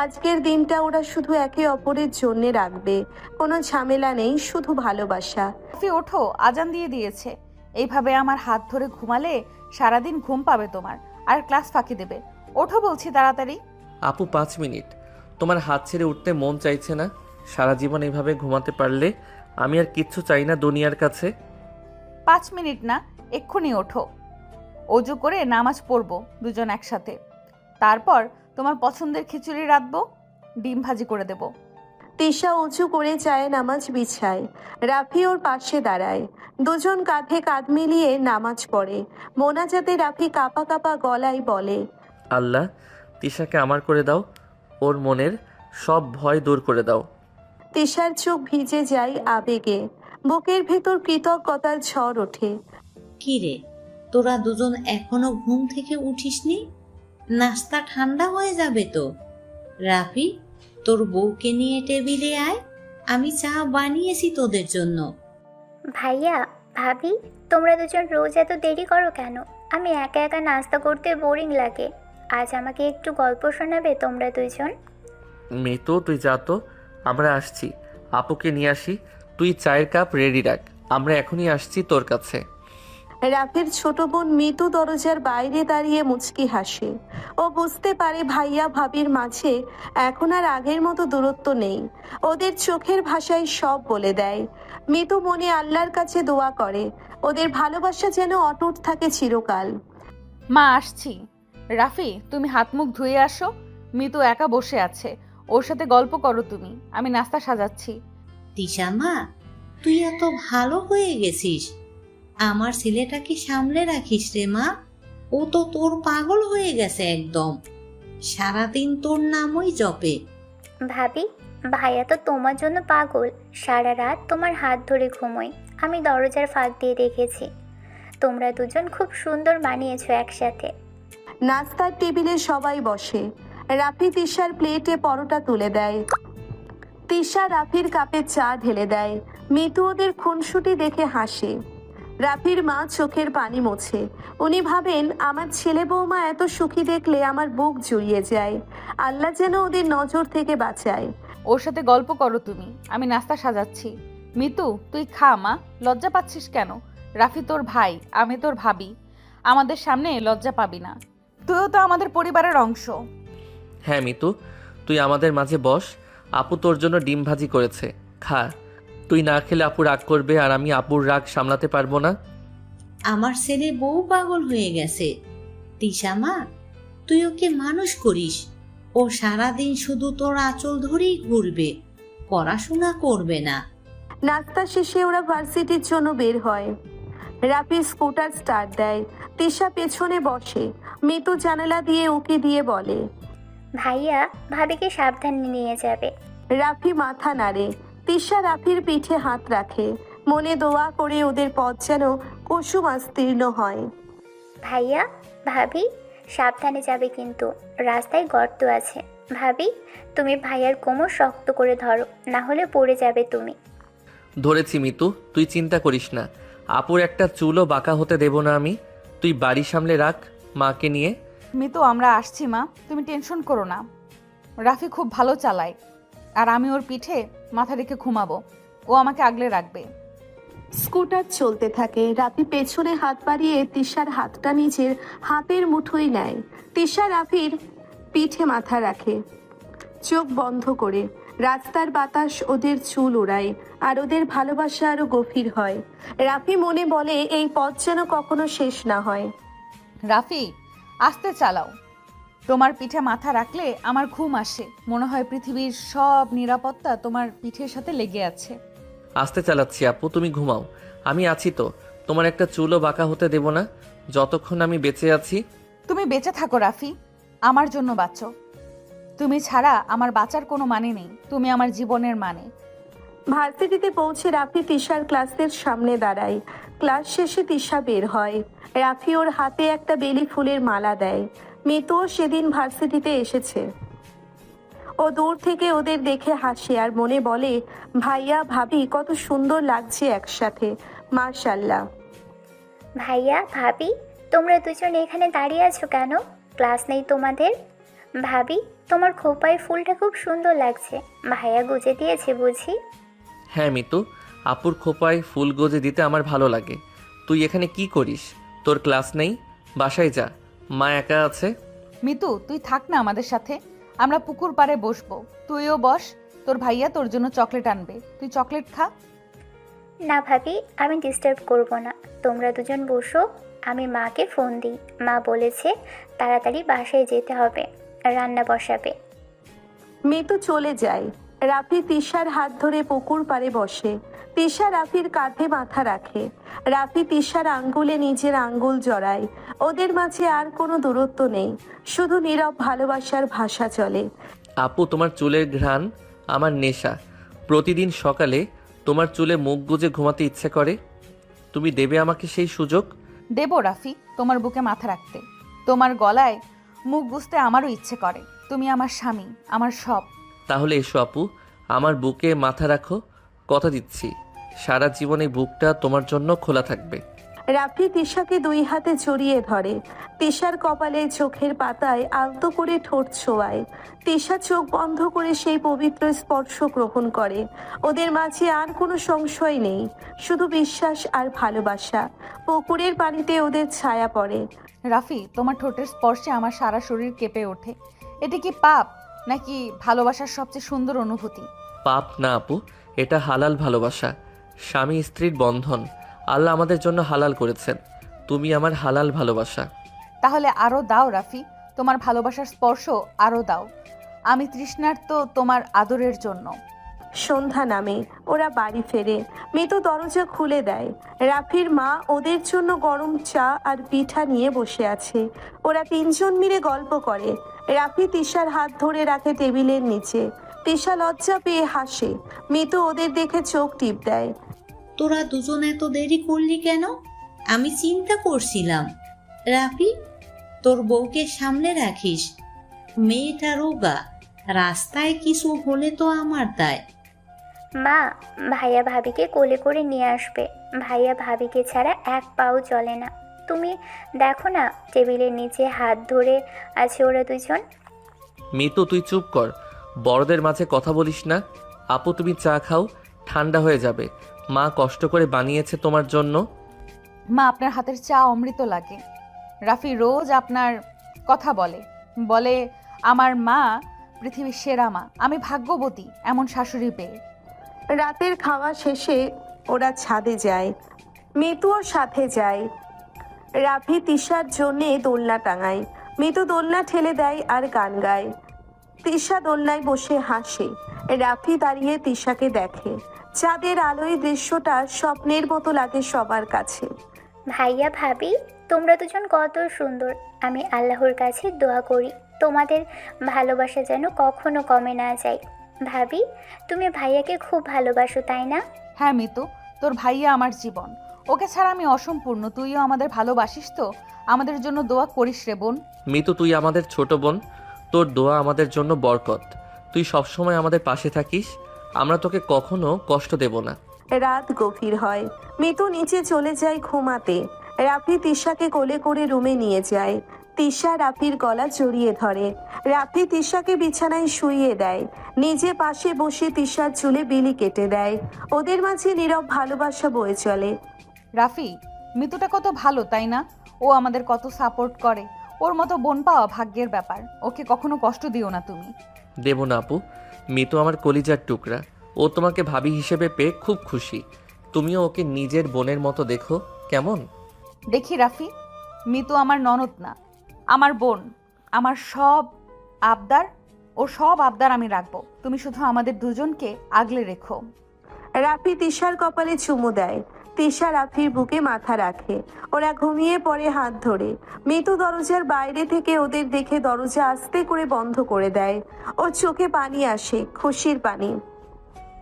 আজকের দিনটা ওরা শুধু একে অপরের জন্যে রাখবে। কোনো ঝামেলা নেই, শুধু ভালোবাসা। রাফি ওঠো, আজান দিয়ে দিয়েছে। এইভাবে আমার হাত ধরে ঘুমালে সারাদিন ঘুম পাবে তোমার, আর ক্লাস ফাঁকি দেবে। ওঠো বলছি তাড়াতাড়ি। আপু 5 মিনিট। তোমার হাত ছেড়ে উঠতে মন চাইছে না? সারা জীবন এভাবে ঘুমাতে পারলে আমি আর কিচ্ছু চাই না দুনিয়ার কাছে। 5 মিনিট না, এক্ষুনি ওঠো। অজু করে নামাজ পড়বো দুজন একসাথে। তারপর তোমার পছন্দের খিচুড়ি রাঁধবো, ডিম ভাজি করে দেব। তিশা উঁচু করে চায় নামাজ বিছায়। রাফি ওর পাশে দাঁড়ায়। দুজন কাঁধে কাঁধ মিলিয়ে নামাজ পড়ে। মোনাজাতে রাফি কাঁপা কাঁপা গলায় বলে, আল্লাহ, তিশাকে আমার করে দাও। ওর মনের সব ভয় দূর করে দাও। তিশার চোখ ভিজে যায় আবেগে। বুকের ভেতর কৃতজ্ঞতার ঝড় ওঠে। কি রে, তোরা দুজন এখনো ঘুম থেকে উঠিসনি? নাস্তা ঠান্ডা হয়ে যাবে তো। রাফি, তোর বউকে নিয়ে টেবিলে আয়, আমি চা বানিয়েছি তোদের জন্য। ভাইয়া, ভাবি, তোমরা দুজন রোজ এত দেরি করো কেন? আমি একা একা নাস্তা করতে বোরিং লাগে। আজ আমাকে একটু গল্প শোনাবে তোমরা দুইজন? মেতো, তুই যা তো, আমরা আসছি। আপুকে নিয়ে আসি। তুই চায়ের কাপ রেডি রাখ, আমরা এখনই আসছি তোর কাছে। রাফির ছোট বোন মিতু দরজার বাইরে দাঁড়িয়ে মুচকি হাসে। ও বুঝতে পারে ভাইয়া ভাবির মাঝে এখন আর আগের মতো দূরত্ব নেই। ওদের চোখের ভাষায় সব বলে দেয়। মিতু মনে আল্লাহর কাছে দোয়া করে ওদের ভালোবাসা যেন অটুট থাকে চিরকাল। মা আসছি। রাফি, তুমি হাত মুখ ধুয়ে আসো। মিতু একা বসে আছে, ওর সাথে গল্প করো তুমি। আমি নাস্তা সাজাচ্ছি। তিশা মা, তুই এত ভালো হয়ে গেছিস। আমার ছেলেটাকে সামলে রাখিস রে মা। ও তো তোর পাগল হয়ে গেছে একদম। সারাদিন তোর নামই জপে। ভাবি, ভাইয়া তো তোমার জন্য পাগল। সারা রাত তোমার হাত ধরে ঘুমোয়। আমি দরজার ফাঁক দিয়ে দেখেছি। তোমরা দুজন খুব সুন্দর মানিয়েছো একসাথে। নাস্তার টেবিলে সবাই বসে। রাফি তিশার প্লেটে পরোটা তুলে দেয়। তিশা রাফির কাপে চা ঢেলে দেয়। মিতু ওদের খুনসুটি দেখে হাসে। রাফির মা চোখের পানি মোছে। উনি ভাবেন আমার ছেলে বৌমা এত সুখী দেখলে আমার বুক জুড়িয়ে যায়। আল্লাহ যেন ওদের নজর থেকে বাঁচায়। ওর সাথে গল্প করো তুমি, আমি নাস্তা সাজাচ্ছি। মিতু, তুই খা মা, লজ্জা পাচ্ছিস কেন? রাফি তোর ভাই, আমি তোর ভাবি। আমাদের সামনে লজ্জা পাবি না। তুইও তো আমাদের পরিবারের অংশ। হ্যাঁ মিতু, তুই আমাদের মাঝে বস। আপু তোর জন্য ডিম ভাজি করেছে, খা। তুই না খেলে আপু রাগ করবে, আর আমি আপুর রাগ সামলাতে পারবো না। আমার ছেলে বউ পাগল হয়ে গেছে। তিশা মা, তুই ওকে মানুষ করিস। ও সারাদিন শুধু তোর আঁচল ধরেই ঘুরবে, পড়াশোনা করবে না। নাস্তা শেষে ওরা ভার্সিটির জন্য বের হয়। রাফি স্কুটার স্টার্ট দেয়। তিশা পেছনে বসে। মিতু জানালা দিয়ে উকি দিয়ে বলে, ভাইয়া, ভাবিকে সাবধানে নিয়ে যাবে। রাফি মাথা নাড়ে। তিশা রাফির পিঠে হাত রাখে। মনে দোয়া করে ওদের পথ যেন কুসুম আস্তীর্ণ হয়। ভাইয়া, ভাবি, সাবধানে যাবে কিন্তু, রাস্তায় গর্ত আছে। ভাবি, তুমি ভাইয়ার কোমর শক্ত করে ধরো, না হলে পড়ে যাবে তুমি। ধরেছি মিতু, তুই চিন্তা করিস না। আপুর একটা চুলও বাঁকা হতে দেব না আমি। তুই বাড়ি সামলে রাখ মাকে নিয়ে। মিতু, আমরা আসছি মা, তুমি টেনশন করো না। রাফি খুব ভালো চালায়, আর আমি ওর পিঠে মাথা রেখে ঘুমাবো। ও আমাকে আগলে রাখবে। স্কুটার চলতে থাকে। রাফি পেছনে হাত বাড়িয়ে তিশার হাতটা নিজের হাতের মুঠোয় নেয়। তিশা রাফির পিঠে মাথা রাখে, চোখ বন্ধ করে। রাস্তার বাতাস ওদের চুল উড়ায়, আর ওদের ভালোবাসা আরো গভীর হয়। রাফি মনে বলে এই পথ যেন কখনো শেষ না হয়। রাফি, আস্তে চালাও। তোমার পিঠে মাথা রাখলে আমার ঘুম আসে। মনে হয় পৃথিবীর সব নিরাপত্তা তোমার পিঠের সাথে লেগে আছে। আস্তে চালাচ্ছি আপু, তুমি ঘুমাও। আমি আছি তো, তোমার একটা চুলও বাঁকা হতে দেব না যতক্ষণ আমি বেঁচে আছি। তুমি বেঁচে থাকো রাফি, আমার জন্য বাঁচো। তুমি ছাড়া আমার বাঁচার কোনো মানে নেই। তুমি আমার জীবনের মানে। ভার্সিটিতে পৌঁছে রাফি তিশার ক্লাসের সামনে দাঁড়ায়। ক্লাস শেষে তিশা বের হয়। রাফি ওর হাতে একটা বেলি ফুলের মালা দেয়। মিতুও সেদিন ভার্সিটিতে এসেছে। ও দূর থেকে ওদের দেখে হাসে আর মনে বলে, ভাইয়া ভাবি কত সুন্দর লাগছে একসাথে, মাশাআল্লাহ। ভাইয়া ভাবি তোমরা দুজন এখানে দাঁড়িয়ে আছো কেন? ক্লাস নেই তোমাদের? ভাবি তোমার খোপায় ফুলটা খুব সুন্দর লাগছে, ভাইয়া গুজে দিয়েছে বুঝি? হ্যাঁ মিতু, আপুর খোপায় ফুল গজে দিতে আমার ভালো লাগে। তুই এখানে কি করিস? তোর ক্লাস নেই? বাসায় যা, মা একা আছে। মিতু তুই থাক না আমাদের সাথে, আমরা পুকুর পাড়ে বসবো, তুইও বস। তোর ভাইয়া তোর জন্য চকলেট আনবে, তুই চকলেট খা। না ভাবি, আমি ডিস্টার্ব করব না, তোমরা দুজন বসো। আমি মাকে ফোন দিই, মা বলেছে তাড়াতাড়ি বাসায় যেতে হবে, রান্না বসাবে। মিতু চলে যায়। রাফি তিশার হাত ধরে পুকুর পাড়ে বসে। তিশা রাফির কাঁধে মাথা রাখে। রাফি তিশার আঙ্গুলে নিজের আঙ্গুল জড়ায়। ওদের মাঝে আর কোনো দূরত্ব নেই, শুধু নীরব ভালোবাসার ভাষা চলে। আপু, তোমার চুলের ঘ্রাণ আমার নেশা। প্রতিদিন সকালে তোমার চুলে মুখ গুজে ঘুমাতে ইচ্ছে করে। তুমি দেবে আমাকে সেই সুযোগ? দেবো রাফি, তোমার বুকে মাথা রাখতে, তোমার গলায় মুখ বুঝতে আমারও ইচ্ছে করে। তুমি আমার স্বামী, আমার সব। তাহলে এসো আপু, আমার বুকে মাথা রাখো। কথা দিচ্ছি, সারা জীবন এই বুকটা তোমার জন্য খোলা থাকবে। রাফি তিশাকে দুই হাতে জড়িয়ে ধরে। তিশার কপালে চোখের পাতায় আলতো করে ঠোঁট ছোঁয়ায়। তিশা চোখ বন্ধ করে সেই পবিত্র স্পর্শ গ্রহণ করে। ওদের মাঝে আর কোনো সংশয় নেই, শুধু বিশ্বাস আর ভালোবাসা। পুকুরের পানিতে ওদের ছায়া পড়ে। রাফি, তোমার ঠোঁটের স্পর্শে আমার সারা শরীর কেঁপে ওঠে। এটা কি পাপ নাকি ভালোবাসার সবচেয়ে সুন্দর অনুভূতি? পাপ না আপু, এটা হালাল ভালোবাসা, স্বামী স্ত্রীর বন্ধন। আল্লাহ আমাদের জন্য হালাল করেছেন। তুমি আমার হালাল ভালোবাসা। তাহলে আরও দাও রাফি, তোমার ভালোবাসার স্পর্শ আরও দাও। আমি তৃষ্ণার্ত তোমার আদরের জন্য। সন্ধ্যা নামে, ওরা বাড়ি ফেরে। মিতু দরজা খুলে দেয়। রাফির মা ওদের জন্য গরম চা আর পিঠা নিয়ে বসে আছে। ওরা তিনজন মিলে গল্প করে। রাফি তিশার হাত ধরে রাখে টেবিলের নিচে। তিশা লজ্জা পেয়ে হাসে। মিতু ওদের দেখে চোখ টিপ দেয়। তোরা দুজন এত দেরি করলি কেন? আমি চিন্তা করছিলাম। রাফি, তোর বউকে সামনে রাখিস, মেয়েটা রোগা, রাস্তায় কিছু হলে তো আমার দায়। মা, ভাইয়া ভাবিকে কোলে করে নিয়ে আসবে, ভাইয়া ভাবিকে ছাড়া এক পাও চলে না। তুমি দেখো না, টেবিলের নিচে হাত ধরে আছে ওরা দুজন। মিতু, তুই চুপ কর, বড়দের মাঝে কথা বলিস না। আপু, তুমি চা খাও, ঠান্ডা হয়ে যাবে। মা কষ্ট করে বানিয়েছে তোমার জন্য। মা, আপনার হাতের চা অমৃত লাগে। রাফি রোজ আপনার কথা বলে বলে আমার মা পৃথিবীর সেরা মা। আমি ভাগ্যবতী এমন শাশুড়ি পেয়ে। রাতের খাওয়া শেষে ওরা ছাদে যায়। মিতুও সাথে যায়। রাফি তিশার জন্যে দোলনা টাঙায়। মিতু দোলনা ঠেলে দেয় আর গান গায়। তিশা দোলনায় বসে হাসে। রাফি দাঁড়িয়ে তিশাকে দেখে। চাঁদের আলোয় দৃশ্যটা স্বপ্নের মতো লাগে সবার কাছে। ভাইয়া ভাবি তোমরা দুজন কত সুন্দর। আমি আল্লাহর কাছে দোয়া করি তোমাদের ভালোবাসা যেন কখনো কমে না যায়। ভাবি, তুমি ভাইয়াকে খুব ভালোবাসো তাই না? হ্যাঁ মিতু, তোর ভাইয়া আমার জীবন, ওকে ছাড়া আমি অসম্পূর্ণ। তুইও আমাদের ভালোবাসিস তো? আমাদের জন্য দোয়া করিস রে বোন। মিতু, তুই আমাদের ছোট বোন, তোর দোয়া আমাদের জন্য বরকত। তুই সবসময় আমাদের পাশে থাকিস, আমরা তোকে কখনো কষ্ট দেব না। রাত গভীর হয়। মিতু নিচে চলে যায় ঘুমাতে। রাফি তিশাকে কোলে করে রুমে নিয়ে যায়। তিশা রাফির গলা জড়িয়ে ধরে। রাফি তিশাকে বিছানায় শুইয়ে দেয়। নিজে পাশে বসে তিশার চুলে বিলি কেটে দেয়। ওদের মাঝে নীরব ভালোবাসা বয়ে চলে। রাফি, মিতুটা কত ভালো তাই না? ও আমাদের কত সাপোর্ট করে। ওর মতো বোন পাওয়া ভাগ্যের ব্যাপার। ওকে কখনো কষ্ট দিও না তুমি। দেব না আপু, মিতু আমার কলিজার টুকরা। ও তোমাকে ভাবি হিসেবে পেয়ে খুব খুশি। তুমিও ওকে নিজের বোনের মতো দেখো, কেমন? দেখি রাফি, মিতু আমার ননদ না, আমার বোন। আমার সব আবদার, ওর সব আবদার আমি রাখবো। তুমি শুধু আমাদের দুজনকে আগলে রেখো। রাফি তিশার কপালে চুমু দেয়। তিশা রাফির বুকে মাথা রাখে। ওরা ঘুমিয়ে পড়ে হাত ধরে। মিতু দরজার বাইরে থেকে ওদের দেখে দরজা আস্তে করে বন্ধ করে দেয়। ওর চোখে পানি আসে, খুশির পানি।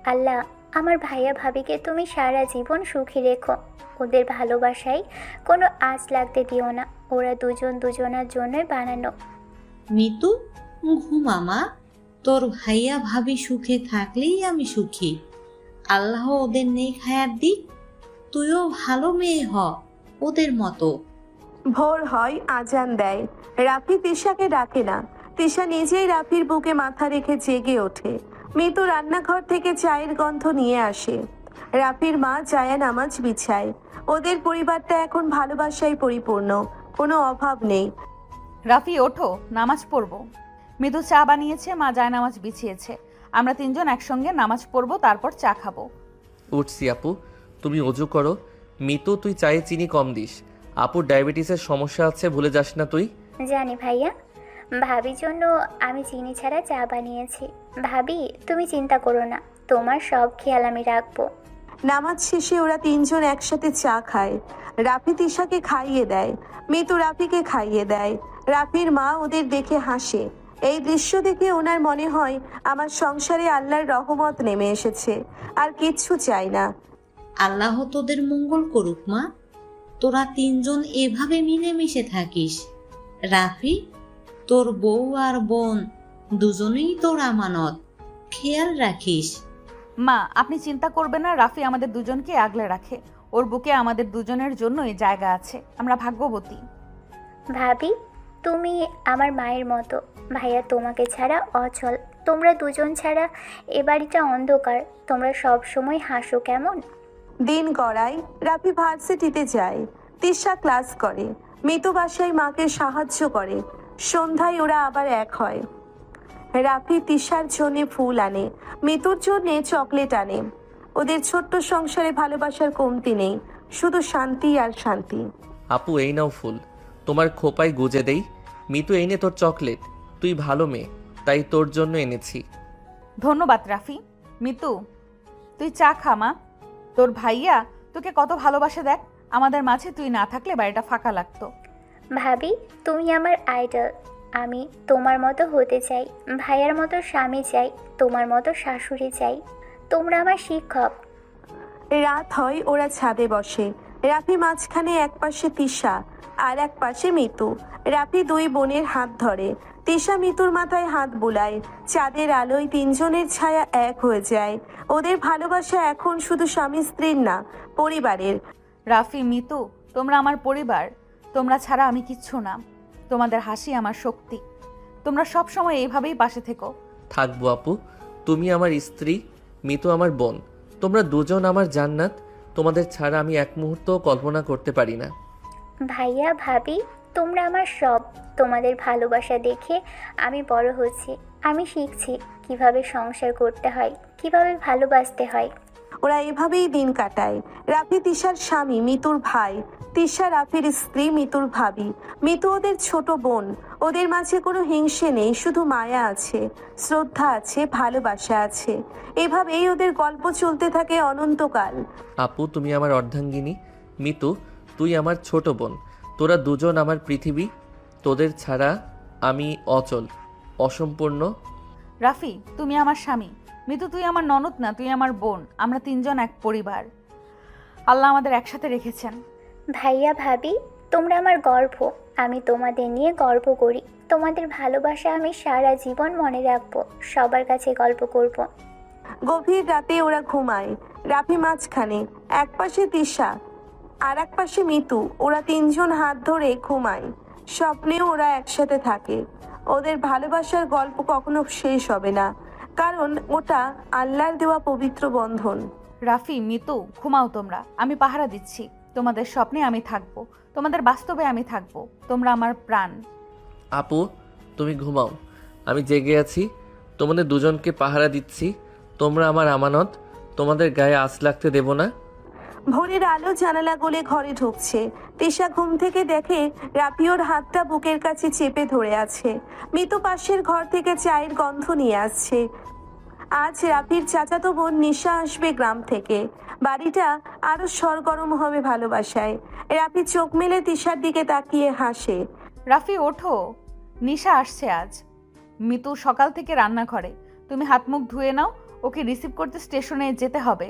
আল্লাহ আমার ভাইয়া ভাবিকে তুমি সারা জীবন সুখী রেখো। ওদের ভালোবাসায় কোনো আঁচ লাগতে দিও না। ওরা দুজন দুজনার জন্যই বানানো। মিতু, ঘুমামা। তোর ভাইয়া ভাবি সুখে থাকলেই আমি সুখী। আল্লাহ ওদের নেক হায়াত দিক। তুইও ভালো মেয়ে হ ওদের মতো। ভোর হয়, আজান দেয়। রাফি তিশাকে ডাকে না। তিশা নিজেই রাফির বুকে মাথা রেখে জেগে ওঠে। মিতু রান্নাঘর থেকে চায়ের গন্ধ নিয়ে আসে। রাফির মা জায়া নামাজ বিছায়। ওদের পরিবারটা এখন ভালোবাসায় পরিপূর্ণ, কোনো অভাব নেই। রাফি ওঠো, নামাজ পড়বো। মৃদু চা বানিয়েছে, মা যায় নামাজ বিছিয়েছে। আমরা তিনজন একসঙ্গে নামাজ পড়বো, তারপর চা খাবো। উঠছি আপু, তুমি অজু করো। মিতু, তুই চায়ে চিনি কম দিস। আপুর ডায়াবেটিসের সমস্যা আছে, ভুলে যাস না তুই। জানি ভাইয়া, ভাবির জন্য আমি চিনি ছাড়া চা বানিয়েছি। ভাবি, তুমি চিন্তা করো না, তোমার সব খেয়াল আমি রাখবো। নামাজ শেষে ওরা তিনজন একসাথে চা খায়। রাফি তিশাকে খাইয়ে দেয়, মিতু রাফিকে খাইয়ে দেয়। রাফির মা ওদের দেখে হাসে। এই দৃশ্য দেখে ওনার মনে হয় আমার সংসারে আল্লাহর রহমত নেমে এসেছে, আর কিচ্ছু চাই না। আল্লাহ তোদের মঙ্গল করুক মা। তোরা তিনজন এভাবে মিলেমিশে থাকিস। রাফি, তোর বউ আর বোন দুজনেই তোর আমানত, খেয়াল রাখিস। মা, আপনি চিন্তা করবেন না, রাফি আমাদের দুজনকে আগলে রাখে। ওর বুকে আমাদের দুজনের জন্যই জায়গা আছে। আমরা ভাগ্যবতী। ভাবি, তুমি আমার মায়ের মতো। ভাইয়া তোমাকে ছাড়া অচল। তোমরা দুজন ছাড়া এ বাড়িটা অন্ধকার। তোমরা সব সময় হাসো কেমন। দিন গড়ায়, রাফি ভার্সিটিতে যায়। তিশা ক্লাস করে, মিতু বাসায় মাকে সাহায্য করে। সন্ধ্যায় ওরা আবার এক হয়। রাফি তিশার জন্যে ফুল আনে, মিতুর জন্যে চকলেট আনে। ওদের ছোট্ট সংসারে ভালোবাসার কমতি নেই, শুধু শান্তি আর শান্তি। আপু, এই নাও ফুল, তোমার খোপায় গুজে দেই। মিতু, এই নে তোর চকলেট। তুই ভালো মেয়ে, তাই তোর জন্য এনেছি। ধন্যবাদ রাফি। মিতু, তুই চা খা মা। তোর ভাইয়া তোকে কত ভালোবাসে দেখ। আমাদের মাঝে তুই না থাকলে বাড়িটা ফাঁকা লাগতো। ভাবি, তুমি আমার আইডল। আমি তোমার মতো হতে চাই, ভাইয়ার মতো স্বামী চাই, তোমার মতো শাশুড়ি চাই। তোমরা আমার শিক্ষক। রাত হয়, ওরা ছাদে বসে। রাফি মাঝখানে, এক পাশে তিশা আর এক পাশে মিতু। রাফি দুই বোনের হাত ধরে। তিশা মিতুর মাথায় হাত বুলায়। চাঁদের আলোয় তিনজনের ছায়া এক হয়ে যায়। ওদের ভালোবাসা এখন শুধু স্বামী স্ত্রীর না, পরিবারের। রাফি, মিতু, তোমরা আমার পরিবার। তোমরা ছাড়া আমি কিচ্ছু না। তোমাদের হাসি আমার শক্তি। তোমরা সব সময় এইভাবেই পাশে থেকো। থাকবো আপু, তুমি আমার স্ত্রী, মিতু আমার বোন। তোমরা দুজন আমার জান্নাত। তোমাদের ছাড়া আমি এক মুহূর্তও কল্পনা করতে পারি না। ভাইয়া, ভাবি, তোমরা আমার সব। তোমাদের ভালোবাসা দেখে আমি বড় হচ্ছি। আমি শিখছি কিভাবে সংসার করতে হয়, কিভাবে ভালোবাসতে হয়। ওরা এভাবেই দিন কাটায়। রাফি তিশার স্বামী, মিতুর ভাই। তিশা রাফির স্ত্রী, মিতুর ভাবি। মিতু ওদের ছোট বোন। ওদের মাঝে কোনো হিংসে নেই, শুধু মায়া আছে, শ্রদ্ধা আছে, ভালোবাসা আছে। এভাবেই ওদের গল্প চলতে থাকে অনন্তকাল। আপু, তুমি আমার অর্ধাঙ্গিনী। মিতু, তুই আমার ছোট বোন। তোরা দুজন আমার পৃথিবী। তোদের ছাড়া আমি অচল, অসম্পূর্ণ। রাফি, তুমি আমার স্বামী। মিতু, তুই আমার ননদ না, তুই আমার বোন। আমরা তিনজন এক পরিবার। আল্লাহ আমাদের একসাথে রেখেছেন। ভাইয়া, ভাবি, তোমরা আমার গর্ব। আমি তোমাদের নিয়ে গর্ব করি। তোমাদের ভালোবাসা আমি সারা জীবন মনে রাখবো, সবার কাছে গল্প করব। গভীর রাতে ওরা ঘুমায়। রাফি মাঝখানে, এক পাশে তিশা আর এক পাশে মিতু। ওরা তিনজন হাত ধরে ঘুমায়। স্বপ্নেও ওরা একসাথে থাকে। ওদের ভালোবাসার গল্প কখনো শেষ হবে না, কারণ ওটা আল্লাহর দেওয়া পবিত্র বন্ধন। রাফি, মিতু, ঘুমাও তোমরা। আমি পাহারা দিচ্ছি। তোমাদের স্বপ্নে আমি থাকবো, তোমাদের বাস্তবে আমি থাকবো। তোমরা আমার প্রাণ। আপু, তুমি ঘুমাও, আমি জেগে আছি। তোমাদের দুজনকে পাহারা দিচ্ছি। তোমরা আমার আমানত, তোমাদের গায়ে আঁচ লাগতে দেব না। ভোরের আলো জানালা গলে ঘরে ঢুকছে। তিশা ঘুম থেকে দেখে রাফি ওর হাতটা বুকের কাছে চেপে ধরে আছে। মিতু পাশের ঘর থেকে চায়ের গন্ধ নিয়ে আসছে। আজ রাফির চাচাতো বোন নিশা আসবে গ্রাম থেকে। বাড়িটা আরো সরগরম হবে ভালোবাসায়। রাফি চোখ মেলে তিশার দিকে তাকিয়ে হাসে। রাফি, ওঠো, নিশা আসছে আজ। মিতু সকাল থেকে রান্নাঘরে। তুমি হাত মুখ ধুয়ে নাও, ওকে রিসিভ করতে স্টেশনে যেতে হবে।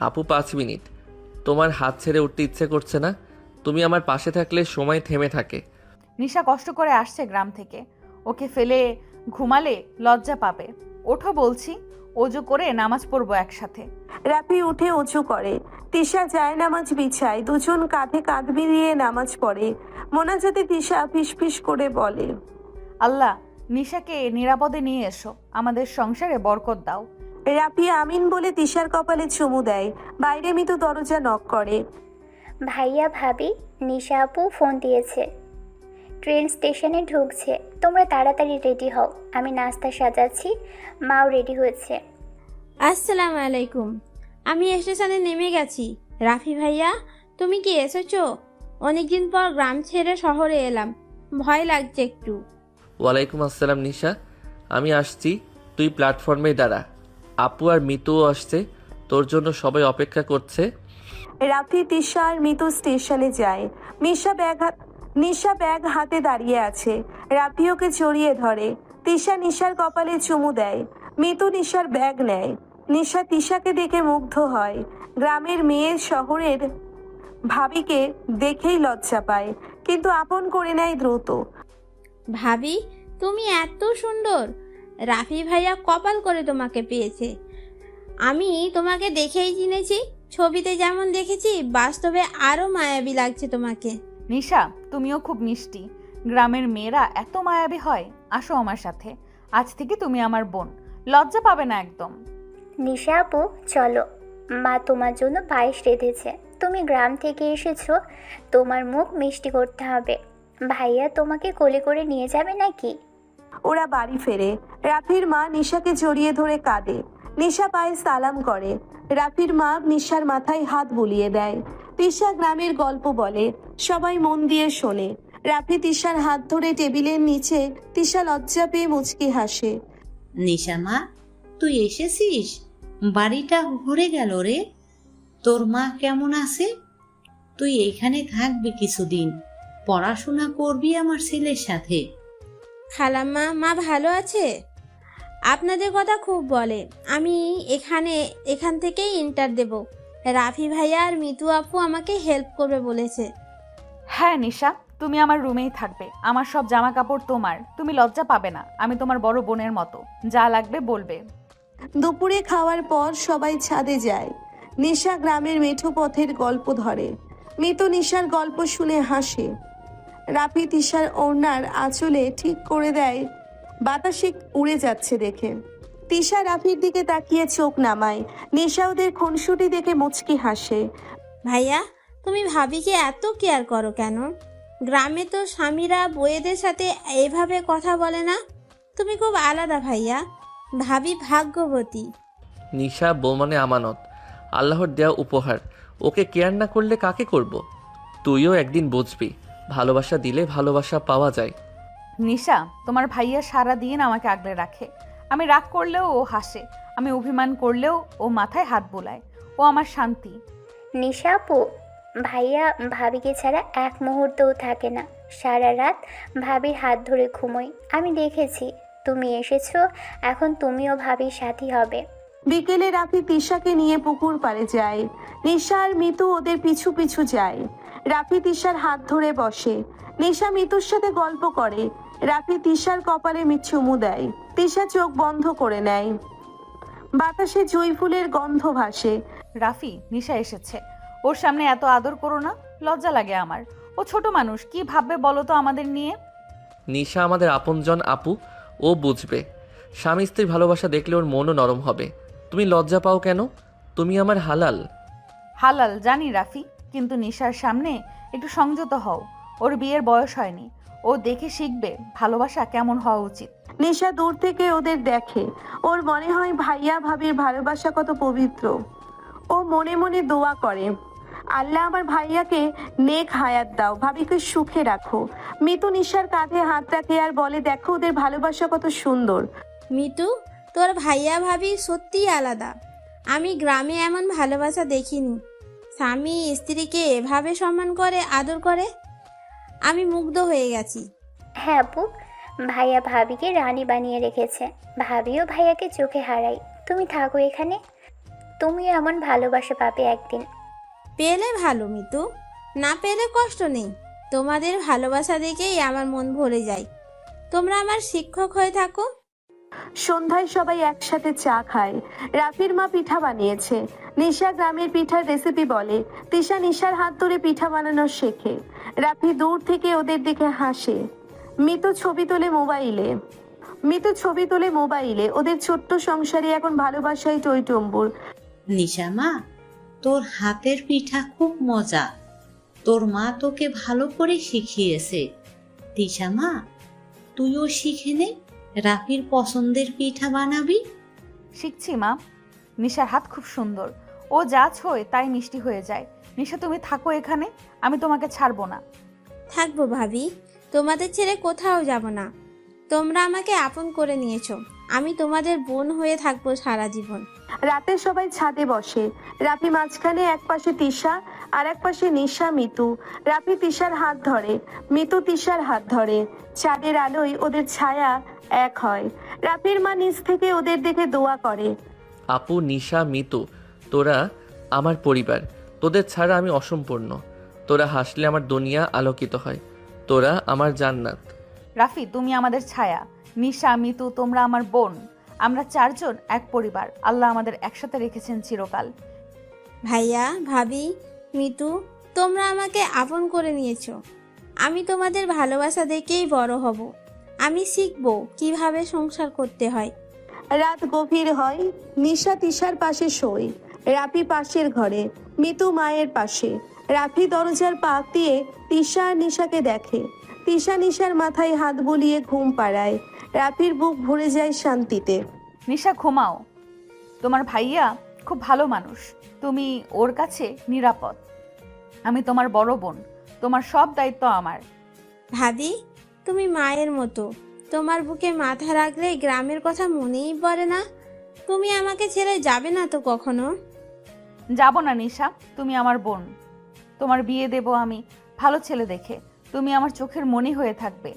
আপু 5 মিনিট। তোমার হাত ছেড়ে উঠতে ইচ্ছে করছে না? তুমি আমার পাশে থাকলে সময় থেমে থাকে। নিশা কষ্ট করে আসছে গ্রাম থেকে, ওকে ফেলে ঘুমালে লজ্জা পাবে। ওঠো বলছি, অজু করে নামাজ পড়বো একসাথে। রাফি উঠে উঁচু করে। তিশা যায় নামাজ বিছায়, দুজন কাঁধে কাঁধ মিলিয়ে নামাজ পড়ে। মোনাজাতে তিশা ফিসফিস করে বলে, আল্লাহ, নিশাকে নিরাপদে নিয়ে এসো, আমাদের সংসারে বরকত দাও। রাফি আমিন বলে তিশার কপালে চুমু দেয়। বাইরে মিতু দরজা নক করে। ভাইয়া ভাবি, নিশা আপু ফোন দিয়েছে, ট্রেন স্টেশনে ঢুকছে। তোমরা তাড়াতাড়ি রেডি হও, আমি নাস্তা সাজাচ্ছি, মাও রেডি হয়েছে। আসসালামু আলাইকুম। আমি স্টেশনে নেমে গেছি। রাফি ভাইয়া, তুমি কি এসেছো? অনেকদিন পর গ্রাম ছেড়ে শহরে এলাম, ভয় লাগছে একটু। ওয়ালাইকুম আসসালাম নিশা, আমি আসছি, তুই প্ল্যাটফর্মে দাঁড়া। আপু আর মিতুও আসছে, তোর জন্য সবাই অপেক্ষা করছে। রাফি, তিশা আর মিতু স্টেশনে যায়। নিশা ব্যাগ হাতে দাঁড়িয়ে আছে। রাফি ওকে জড়িয়ে ধরে। তিশা নিশার কপালে চুমু দেয়। মিতু নিশার ব্যাগ নেয়। নিশা তিশাকে দেখে মুগ্ধ হয়। গ্রামের মেয়ে শহরের ভাবিকে দেখেই লজ্জা পায়, কিন্তু আপন করে নেয় দ্রুত। ভাবি, তুমি এত সুন্দর। রাফি ভাইয়া কপাল করে তোমাকে পেয়েছে। আমি তোমাকে দেখেই চিনেছি, ছবিতে যেমন দেখেছি বাস্তবে আরো মায়াবী লাগছে তোমাকে। নিশা, তুমিও খুব মিষ্টি। গ্রামের মেয়েরা এত মায়াবী হয়। আসো আমার সাথে, আজ থেকে তুমি আমার বোন, লজ্জা পাবে না একদম। নিশা আপু চলো, মা তোমার জন্য পায়েস রেঁধেছে। তুমি গ্রাম থেকে এসেছো, তোমার মুখ মিষ্টি করতে হবে। ভাইয়া তোমাকে কোলে করে নিয়ে যাবে নাকি? ওরা বাড়ি ফেরে। রাফির মা নিশাকে জড়িয়ে ধরে কাঁদে। নিশা পায়ে সালাম করে। রাফির মা নিশার মাথায় হাত বুলিয়ে দেয়। তিশা গ্রামের গল্প বলে, সবাই মন দিয়ে শোনে। রাফি তিশার হাত ধরে টেবিলের নিচে। তিশা লজ্জা পেয়ে মুচকি হাসে। নিশামা, তুই এসেছিস? বাড়িটা ভরে গেল রে। তোর মা কেমন আছে? তুই এখানে থাকবি কিছুদিন, পড়াশোনা করবি আমার ছেলের সাথে। খালাম্মা, মা ভালো আছে? আপনাদের কথা খুব বলে। আমি এখান থেকেই ইন্টার দেব। রাফি ভাইয়া আর মিতু আপু আমাকে হেল্প করবে বলেছে। হ্যাঁ নিশা, তুমি আমার রুমেই থাকবে। আমার সব জামা কাপড় তোমার, তুমি লজ্জা পাবে না। আমি তোমার বড় বোনের মতো, যা লাগবে বলবে। দুপুরে খাওয়ার পর সবাই ছাদে যায়। নিশা গ্রামের মেঠো পথের গল্প ধরে। মিতু নিশার গল্প শুনে হাসে। রাফি তিশার ওড়নার আঁচলে ঠিক করে দেয়, বাতাসে উড়ে যাচ্ছে দেখে। তিশা রাফির দিকে তাকিয়ে চোখ নামায়। নিশা ওদের খুনসুটি দেখে মুচকি হাসে। ভাইয়া, তুমি ভাবিকে এত কেয়ার করো কেন? গ্রামে তো স্বামীরা বউয়েদের সাথে এভাবে কথা বলে না। তুমি খুব আলাদা ভাইয়া। ভাবি ভাগ্যবতী। নিশা বউ মানে আমানত, আল্লাহর দেওয়া উপহার। ওকে কেয়ার না করলে কাকে করব? তুইও একদিন বুঝবি, ভালোবাসা দিলে ভালোবাসা পাওয়া যায়। নিশা, তোমার ভাইয়া সারা দিন আমাকে আগলে রাখে। আমি রাগ করলেও ও হাসে, আমি অভিমান করলেও ও মাথায় হাত বোলায়। ও আমার শান্তি। নিশা আপু, ভাইয়া ভাবিকে ছাড়া এক মুহূর্তও থাকে না। সারা রাত ভাবির হাত ধরে ঘুমোই। আমি দেখেছি তুমি এসেছো, এখন তুমিও ভাবির সাথী হবে। বিকেলে রাফি তিশাকে নিয়ে পুকুর পাড়ে যায়। নিশা আর মিতু ওদের পিছু পিছু যায়। রাফি তিশার হাত ধরে বসে। নিশা মিতুর সাথে গল্প করে। রাফি তিশার কপালে চুমু দেয়। তিশা চোখ বন্ধ করে নেয়। বাতাসে জুঁই ফুলের গন্ধ ভাসে। রাফি, নিশা এসেছে, ওর সামনে এত আদর করো না, লজ্জা লাগে আমার। ও ছোট মানুষ, কি ভাববে বলো তো আমাদের নিয়ে? নিশা আমাদের আপনজন আপু, ও বুঝবে। স্বামী স্ত্রীর ভালোবাসা দেখলে ওর মনও নরম হবে। তুমি লজ্জা পাও কেন? তুমি আমার হালাল। হালাল জানি রাফি, কিন্তু নিশার সামনে একটু সংযত হও। ওর বিয়ের বয়স হয়নি, ও দেখে শিখবে ভালোবাসা কেমন হওয়া উচিত। নিশা দূর থেকে ওদের দেখে। ওর মনে হয় ভাইয়া ভাবির ভালোবাসা কত পবিত্র। ও মনে মনে দোয়া করে, আল্লাহ আমার ভাইয়াকে নেক হায়াত দাও, ভাবিকে সুখে রাখো। মিতু নিশার কাঁধে হাত রাখে আর বলে, দেখো ওদের ভালোবাসা কত সুন্দর। মিতু, তোর ভাইয়া ভাবি সত্যিই আলাদা। আমি গ্রামে এমন ভালোবাসা দেখিনি। স্বামী স্ত্রীকে এভাবে সম্মান করে, আদর করে। আমি মুগ্ধ হয়ে গেছি। হ্যাঁ আপু, ভাইয়া ভাবিকে রানী বানিয়ে রেখেছে। ভাবিও ভাইয়াকে চোখে হারাই। তুমি থাকো এখানে, তুমিও এমন ভালোবাসা পাবে একদিন। পেলে ভালো মিতু, না পেলে কষ্ট নেই। তোমাদের ভালোবাসা দেখেই আমার মন ভরে যায়। তোমরা আমার শিক্ষক হয়ে থাকো। সন্ধ্যায় সবাই একসাথে চা খায়। রাফির মা পিঠা বানিয়েছে। নিশা গ্রামের পিঠার রেসিপি বলে। তিশা নিশার হাত ধরে পিঠা বানানো শেখে। রাফি দূর থেকে ওদের দিকে হাসে। মিতু ছবি তোলে মোবাইলে। ওদের ছোট্ট সংসারে এখন ভালোবাসায় টইটম্বুর। নিশামা, তোর হাতের পিঠা খুব মজা। তোর মা তোকে ভালো করে শিখিয়েছে। তিশামা, তুইও শিখে নে, রাফির পছন্দের পিঠা বানাবি। শিখছি মা। নিশার হাত খুব সুন্দর, ও যা ছোঁয় তাই মিষ্টি হয়ে যায়। নিশা তুমি থাকো এখানে, আমি তোমাকে ছাড়বো না। থাকবো ভাবি, তোমাদের ছেড়ে কোথাও যাব না। তোমরা আমাকে আপন করে নিয়েছো, আমি তোমাদের বোন হয়ে থাকবো সারা জীবন। রাতে সবাই ছাদে বসে। রাফি মাঝখানে, এক পাশে তিশা আর এক পাশে নিশা মিতু। রাফি তিশার হাত ধরে, মিতু তিশার হাত ধরে। চাঁদের আলোয় ওদের ছায়া এক হয়। রাফির মা নিচ থেকে ওদের দেখে দোয়া করে। আপু, নিশা, মিতু, তোরা আমার পরিবার। তোদের ছাড়া আমি অসম্পূর্ণ। তোরা হাসলে আমার দুনিয়া আলোকিত হয়। তোরা আমার জান্নাত। রাফি, তুমি আমাদের ছায়া। নিশা, মিতু, তোমরা আমার বোন। আমরা চারজন এক পরিবার। আল্লাহ আমাদের একসাথে রেখেছেন চিরকাল। ভাইয়া, ভাবি, মিতু, তোমরা আমাকে আপন করে নিয়েছো। আমি তোমাদের ভালোবাসা দেখেই বড় হব। আমি শিখবো কিভাবে সংসার করতে হয়। রাত গভীর হয়। নিশা তিশার পাশে শোয়। রাফি পাশের ঘরে, মিতু মায়ের পাশে। রাফি দরজার পাক দিয়ে তিশা আর নিশাকে দেখে। তিশা নিশার মাথায় হাত বুলিয়ে ঘুম পাড়ায়। রাফির বুক ভরে যায় শান্তিতে। নিশা, ঘুমাও। তোমার ভাইয়া খুব ভালো মানুষ, তুমি ওর কাছে নিরাপদ। আমি তোমার বড় বোন, তোমার সব দায়িত্ব আমার। ভাবি, তুমি মায়ের মতো। তোমার বুকে মাথা রাখলে গ্রামের কথা মনেই পড়ে না। তুমি আমাকে ছেড়ে যাবে না তো কখনো? যাব না নিশা, তুমি আমার বোন। তোমার বিয়ে দেব আমি ভালো ছেলে দেখে। তুমি আমার চোখের মনি হয়ে থাকবে।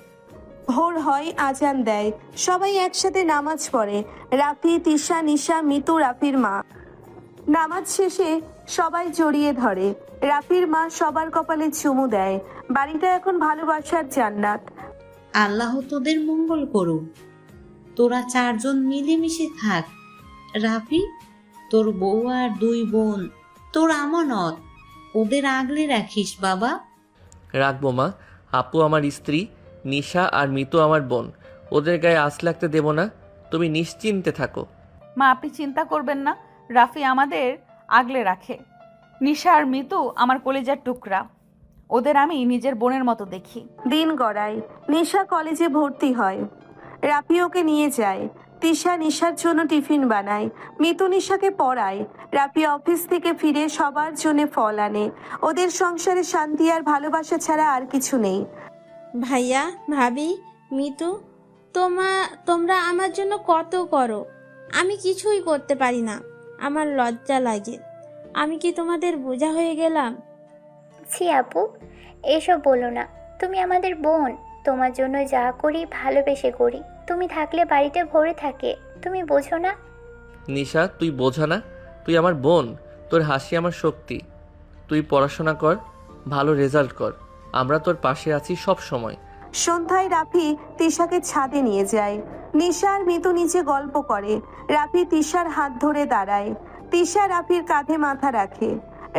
ভোর হয়, আজান দেয়। সবাই একসাথে নামাজ পড়ে। রাফি, তিশা, নিশা, মিতু, রাফির মা। নামাজ শেষে সবাই জড়িয়ে ধরে। রাফির মা সবার কপালে চুমু দেয়। বাড়িটা এখন ভালোবাসার জান্নাত। আল্লাহ তোদের মঙ্গল করুক। তোরা চারজন মিলেমিশে থাক। রাফি, তোর বউ আর দুই বোন তোর আমানত, ওদের আগলে রাখিস বাবা। রাখবো মা। আপু আমার স্ত্রী, নিশা আর মিতু আমার বোন। ওদের গায়ে আঁচ লাগতে দেব না। তুমি নিশ্চিন্তে থাকো। মা, আপনি চিন্তা করবেন না, রাফি আমাদের আগলে রাখে। নিশা আর মিতু আমার কলিজার টুকরা, ওদের আমি নিজের বোনের মতো দেখি। দিন গড়ায়। নিশা কলেজে ভর্তি হয়। রাফি ওকে নিয়ে যায়। তিশা নিশার জন্য টিফিন বানায়। মিতু নিশাকে পড়ায়। রাফি অফিস থেকে ফিরে সবার জন্য ফল আনে। ওদের সংসারে শান্তি আর ভালোবাসা ছাড়া আর কিছু নেই। ভাইয়া, ভাবি, মিতু, তোমরা আমার জন্য কত করো। আমি কিছুই করতে পারি না, আমার লজ্জা লাগে। আমি কি তোমাদের বোঝা হয়ে গেলাম? ছি আপু, এসব বলো না। তুমি আমাদের বোন, তোমার জন্য যা করি ভালোবেসে করি। তুমি থাকলে বাড়িটা ভরে থাকে, তুমি বোঝো না? নিশা, তুই বোঝা না? তুই আমার বোন। তোর হাসি আমার শক্তি। তুই পড়াশোনা কর, ভালো রেজাল্ট কর। আমরা তোর পাশে আছি সব সময়। সন্ধ্যায় রাফি তিশাকে ছাদে নিয়ে যায়। নিশা আর মিতু নিচে গল্প করে। রাফি তিশার হাত ধরে দাঁড়ায়। তিশা রাফির কাঁধে মাথা রাখে।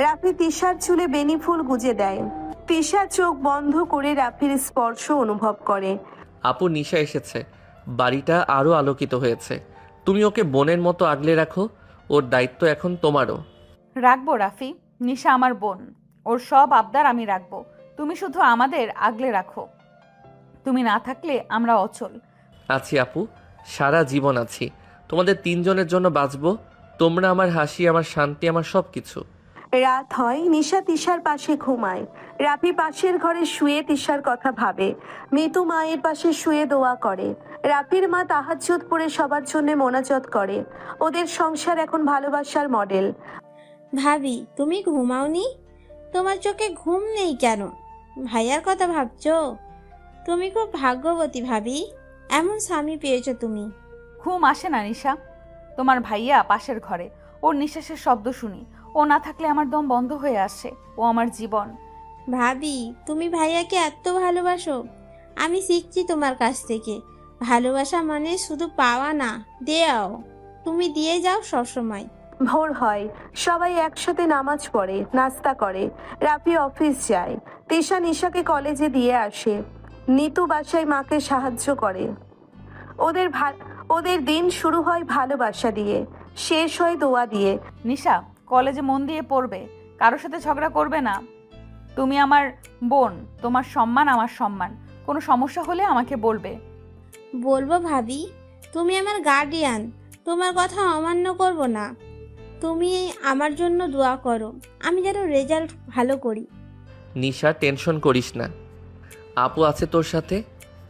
রাফি তিশার চুলে বেনি ফুল গুজে দেয়। তিশা চোখ বন্ধ করে রাফির স্পর্শ অনুভব করে। আপু, নিশা এসেছে। বাড়িটা আরও আলোকিত হয়েছে। তুমি ওকে বোনের মতো আগলে রাখো। ওর দায়িত্ব এখন তোমারও। রাখবো রাফি, নিশা আমার বোন, ওর সব আবদার আমি রাখবো। তুমি শুধু আমাদের আগলে রাখো। তুমি না থাকলে আমরা অচল। আছি আপু, সারা জীবন আছি। তোমাদের তিনজনের জন্য বাঁচবো। তোমরা আমার হাসি, আমার শান্তি, আমার সব কিছু। রাত হয়। নিশা তিশার পাশে ঘুমায়। রাফি পাশের ঘরে শুয়ে তিশার কথা ভাবে। মিতু মায়ের পাশে শুয়ে দোয়া করে। রাফির মা তাহাজ্জুদ পড়ে সবার জন্য মোনাজাত করে। ওদের সংসার এখন ভালোবাসার মডেল। ভাবি, তুমি ঘুমাওনি? তোমার চোখে ঘুম নেই কেন? ভাইয়ার কথা ভাবছো? তুমি খুব ভাগ্যবতী ভাবি, এমন স্বামী পেয়েছো তুমি। ঘুম আসে না নিশা, তোমার ভাইয়া পাশের ঘরে, ওর নিঃশ্বাসের শব্দ শুনি। ও না থাকলে আমার দম বন্ধ হয়ে আসে। ও আমার জীবন। ভাবি, তুমি ভাইয়াকে এত ভালোবাসো। আমি শিখছি তোমার কাছ থেকে। ভালোবাসা মানে শুধু পাওয়া না, দেয়াও। তুমি দিয়ে যাও সবসময়। ভোর হয়, সবাই একসাথে নামাজ পড়ে, নাস্তা করে। রাফি অফিস যায়, তিশা নিশাকে কলেজে দিয়ে আসে, নিতু বাসায় মাকে সাহায্য করে। ওদের দিন শুরু হয় ভালোবাসা দিয়ে, শেষ হয় দোয়া দিয়ে। নিশা, কলেজে মন দিয়ে পড়বে, কারোর সাথে ঝগড়া করবে না। তুমি আমার বোন, তোমার সম্মান আমার সম্মান। কোনো সমস্যা হলে আমাকে বলবে। বলবো ভাবি, তুমি আমার গার্ডিয়ান, তোমার কথা অমান্য করব না। তুমি আমার জন্য দোয়া করো, আমি যেন রেজাল্ট ভালো করি। নিশা, টেনশন করিস না। আপু আছে তোর সাথে,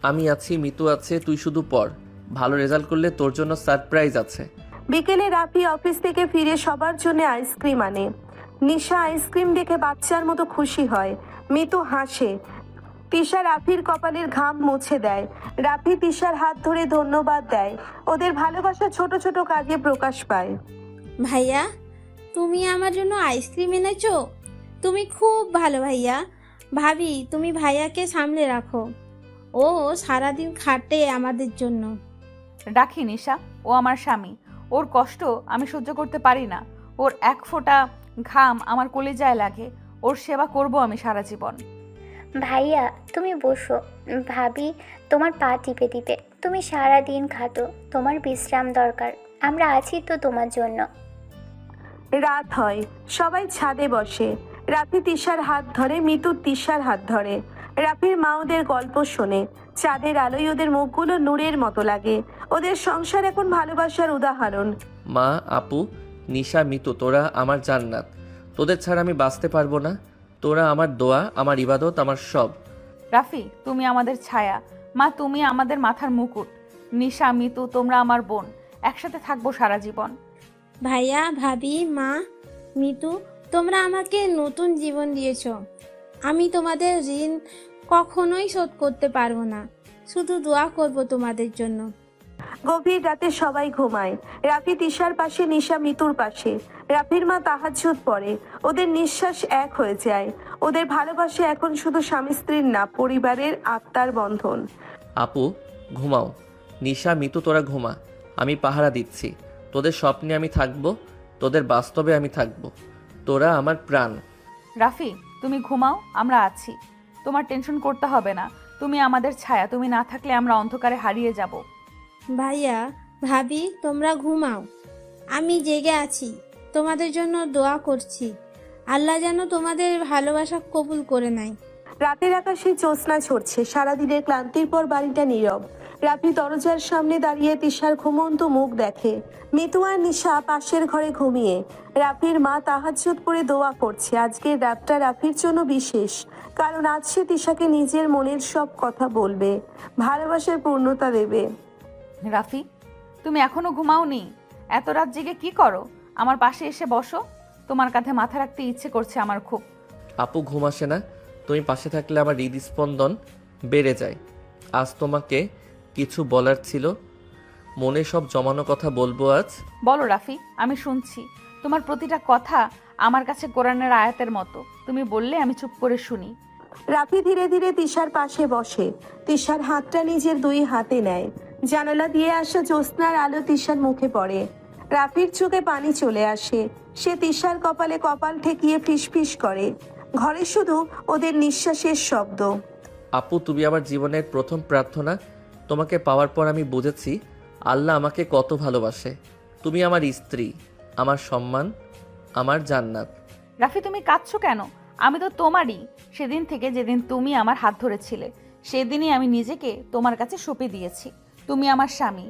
আমি আছি, মিতু আছে, তুই শুধু পড়। ভালো রেজাল্ট করলে তোর জন্য সারপ্রাইজ আছে। বিকেলে রাফি অফিস থেকে ফিরে সবার জন্য আইসক্রিম আনে। নিশা আইসক্রিম দেখে বাচ্চার মতো খুশি হয়। মিতু হাসে। তিশা রাফির কপালের ঘাম মুছে দেয়। রাফি তিশার হাত ধরে ধন্যবাদ দেয়। ওদের ভালোবাসা ছোট ছোট কাজে প্রকাশ পায়। ভাইয়া, তুমি আমার জন্য আইসক্রিম এনেছো? তুমি খুব ভালো ভাইয়া। ভাবি, তুমি ভাইয়াকে সামলে রাখো। ও সারাদিন খাটে আমাদের জন্য। রাখি নিশা, ও আমার স্বামী। ওর কষ্ট আমি সহ্য করতে পারি না। ওর এক ফোঁটা ঘাম আমার কলিজায় লাগে। ওর সেবা করব আমি সারা জীবন। ভাইয়া তুমি বসো। ভাবি তোমার পা টিপে দিবে। তুমি সারা দিন খাটো, তোমার বিশ্রাম দরকার। আমরা আছি তো তোমার জন্য। রাত হয়, সবাই ছাদে বসে। রাফি তিশার হাত ধরে, মিতু তিশার হাত ধরে। রাফির মা ওদের গল্প শোনে। চাঁদের আলোয় ওদের মুখগুলো নূরের মতো লাগে। ওদের সংসার এখন ভালোবাসার উদাহরণ। মা, আপু, নিশা, মিতু, তোরা আমার জান্নাত। তোদের ছাড়া আমি বাঁচতে পারবো না। তোরা আমার দোয়া, আমার ইবাদত, আমার সব। রাফি, তুমি আমাদের ছায়া। মা, তুমি আমাদের মাথার মুকুট। নিশা, মিতু, তোমরা আমার বোন। একসাথে থাকবো সারা জীবন। ভাইয়া, ভাবি, মা, মিতু, তোমরা আমাকে নতুন জীবন দিয়েছো। আমি তোমাদের ঋণ কখনোই শোধ করতে পারবো না। শুধু দোয়া করব তোমাদের জন্য। গভীর রাতে সবাই ঘুমায়। রাফি তিশার পাশে, নিশা মিতুর পাশে। রাফির মা তাহাজ্জুদ পড়ে। ওদের নিঃশ্বাস এক হয়ে যায়। ওদের ভালোবাসা এখন শুধু স্বামী স্ত্রীর না, পরিবারের আত্মার বন্ধন। আপু, ঘুমাও। নিশা, মিতু, তোরা ঘুমা। আমি পাহারা দিচ্ছি। তোদের স্বপ্নে আমি থাকবো, তোদের বাস্তবে আমি থাকবো। তোরা আমার প্রাণ। রাফি, তুমি ঘুমাও, আমরা আছি। তোমার টেনশন করতে হবে না। তুমি আমাদের ছায়া। তুমি না থাকলে আমরা অন্ধকারে হারিয়ে যাব। ভাইয়া, ভাবি, তোমরা ঘুমাও। আমি জেগে আছি, তোমাদের জন্য দোয়া করছি। আল্লাহ যেন তোমাদের ভালোবাসা কবুল করে নেয়। রাতের আকাশে জ্যোৎস্না ছড়ছে। সারাদিনের ক্লান্তির পর বাড়িটা নীরব। রাফি দরজার সামনে দাঁড়িয়ে তিশার ঘুমন্ত মুখ দেখে। মিতু আর নিশা পাশের ঘরে ঘুমিয়ে। রাফির মা তাহাজ্জুদ পড়ে দোয়া করছে। আজকের রাতটা রাফির জন্য বিশেষ, কারণ আজ সে তিশাকে নিজের মনের সব কথা বলবে, ভালোবাসার পূর্ণতা দেবে। রাফি, তুমি এখনো ঘুমাওনি? এত রাত জেগে কি করো? আমার পাশে এসে বসো। তোমার কাঁধে মাথা রাখতে ইচ্ছে করছে আমার খুব। আপু, ঘুম আসে না? তুমি পাশে থাকলে আমার হৃদস্পন্দন বেড়ে যায়। আজ তোমাকে কিছু বলার ছিল। মনে সব জমানো কথা বলবো আজ। বলো রাফি, আমি শুনছি। তোমার প্রতিটা কথা আমার কাছে কোরআনের আয়াতের মতো। তুমি বললে আমি চুপ করে শুনি। রাফি ধীরে ধীরে তিশার পাশে বসে। তিশার হাতটা নিজের দুই হাতে নেয়। জানালা দিয়ে আসা জ্যোৎস্নার আলো তিশার মুখে পড়ে। রাফির চোখে পানি চলে আসে। সে তিশার কপালে কপাল ঠেকিয়ে ফিসফিস করে। ঘরে শুধু ওদের নিঃশ্বাসের শব্দ। আপু, তুমি আমার জীবনের প্রথম প্রার্থনা। তোমাকে পাওয়ার পর আমি বুঝেছি আল্লাহ আমাকে কত ভালোবাসে। তুমি আমার স্ত্রী, আমার সম্মান, আমার জান্নাত। রাফি, তুমি কাঁদছো কেন? আমি তো তোমারই। সেদিন থেকে যেদিন তুমি আমার হাত ধরেছিলে, সেদিনই আমি নিজেকে তোমার কাছে সঁপে দিয়েছি। তুমি আমার স্বামী।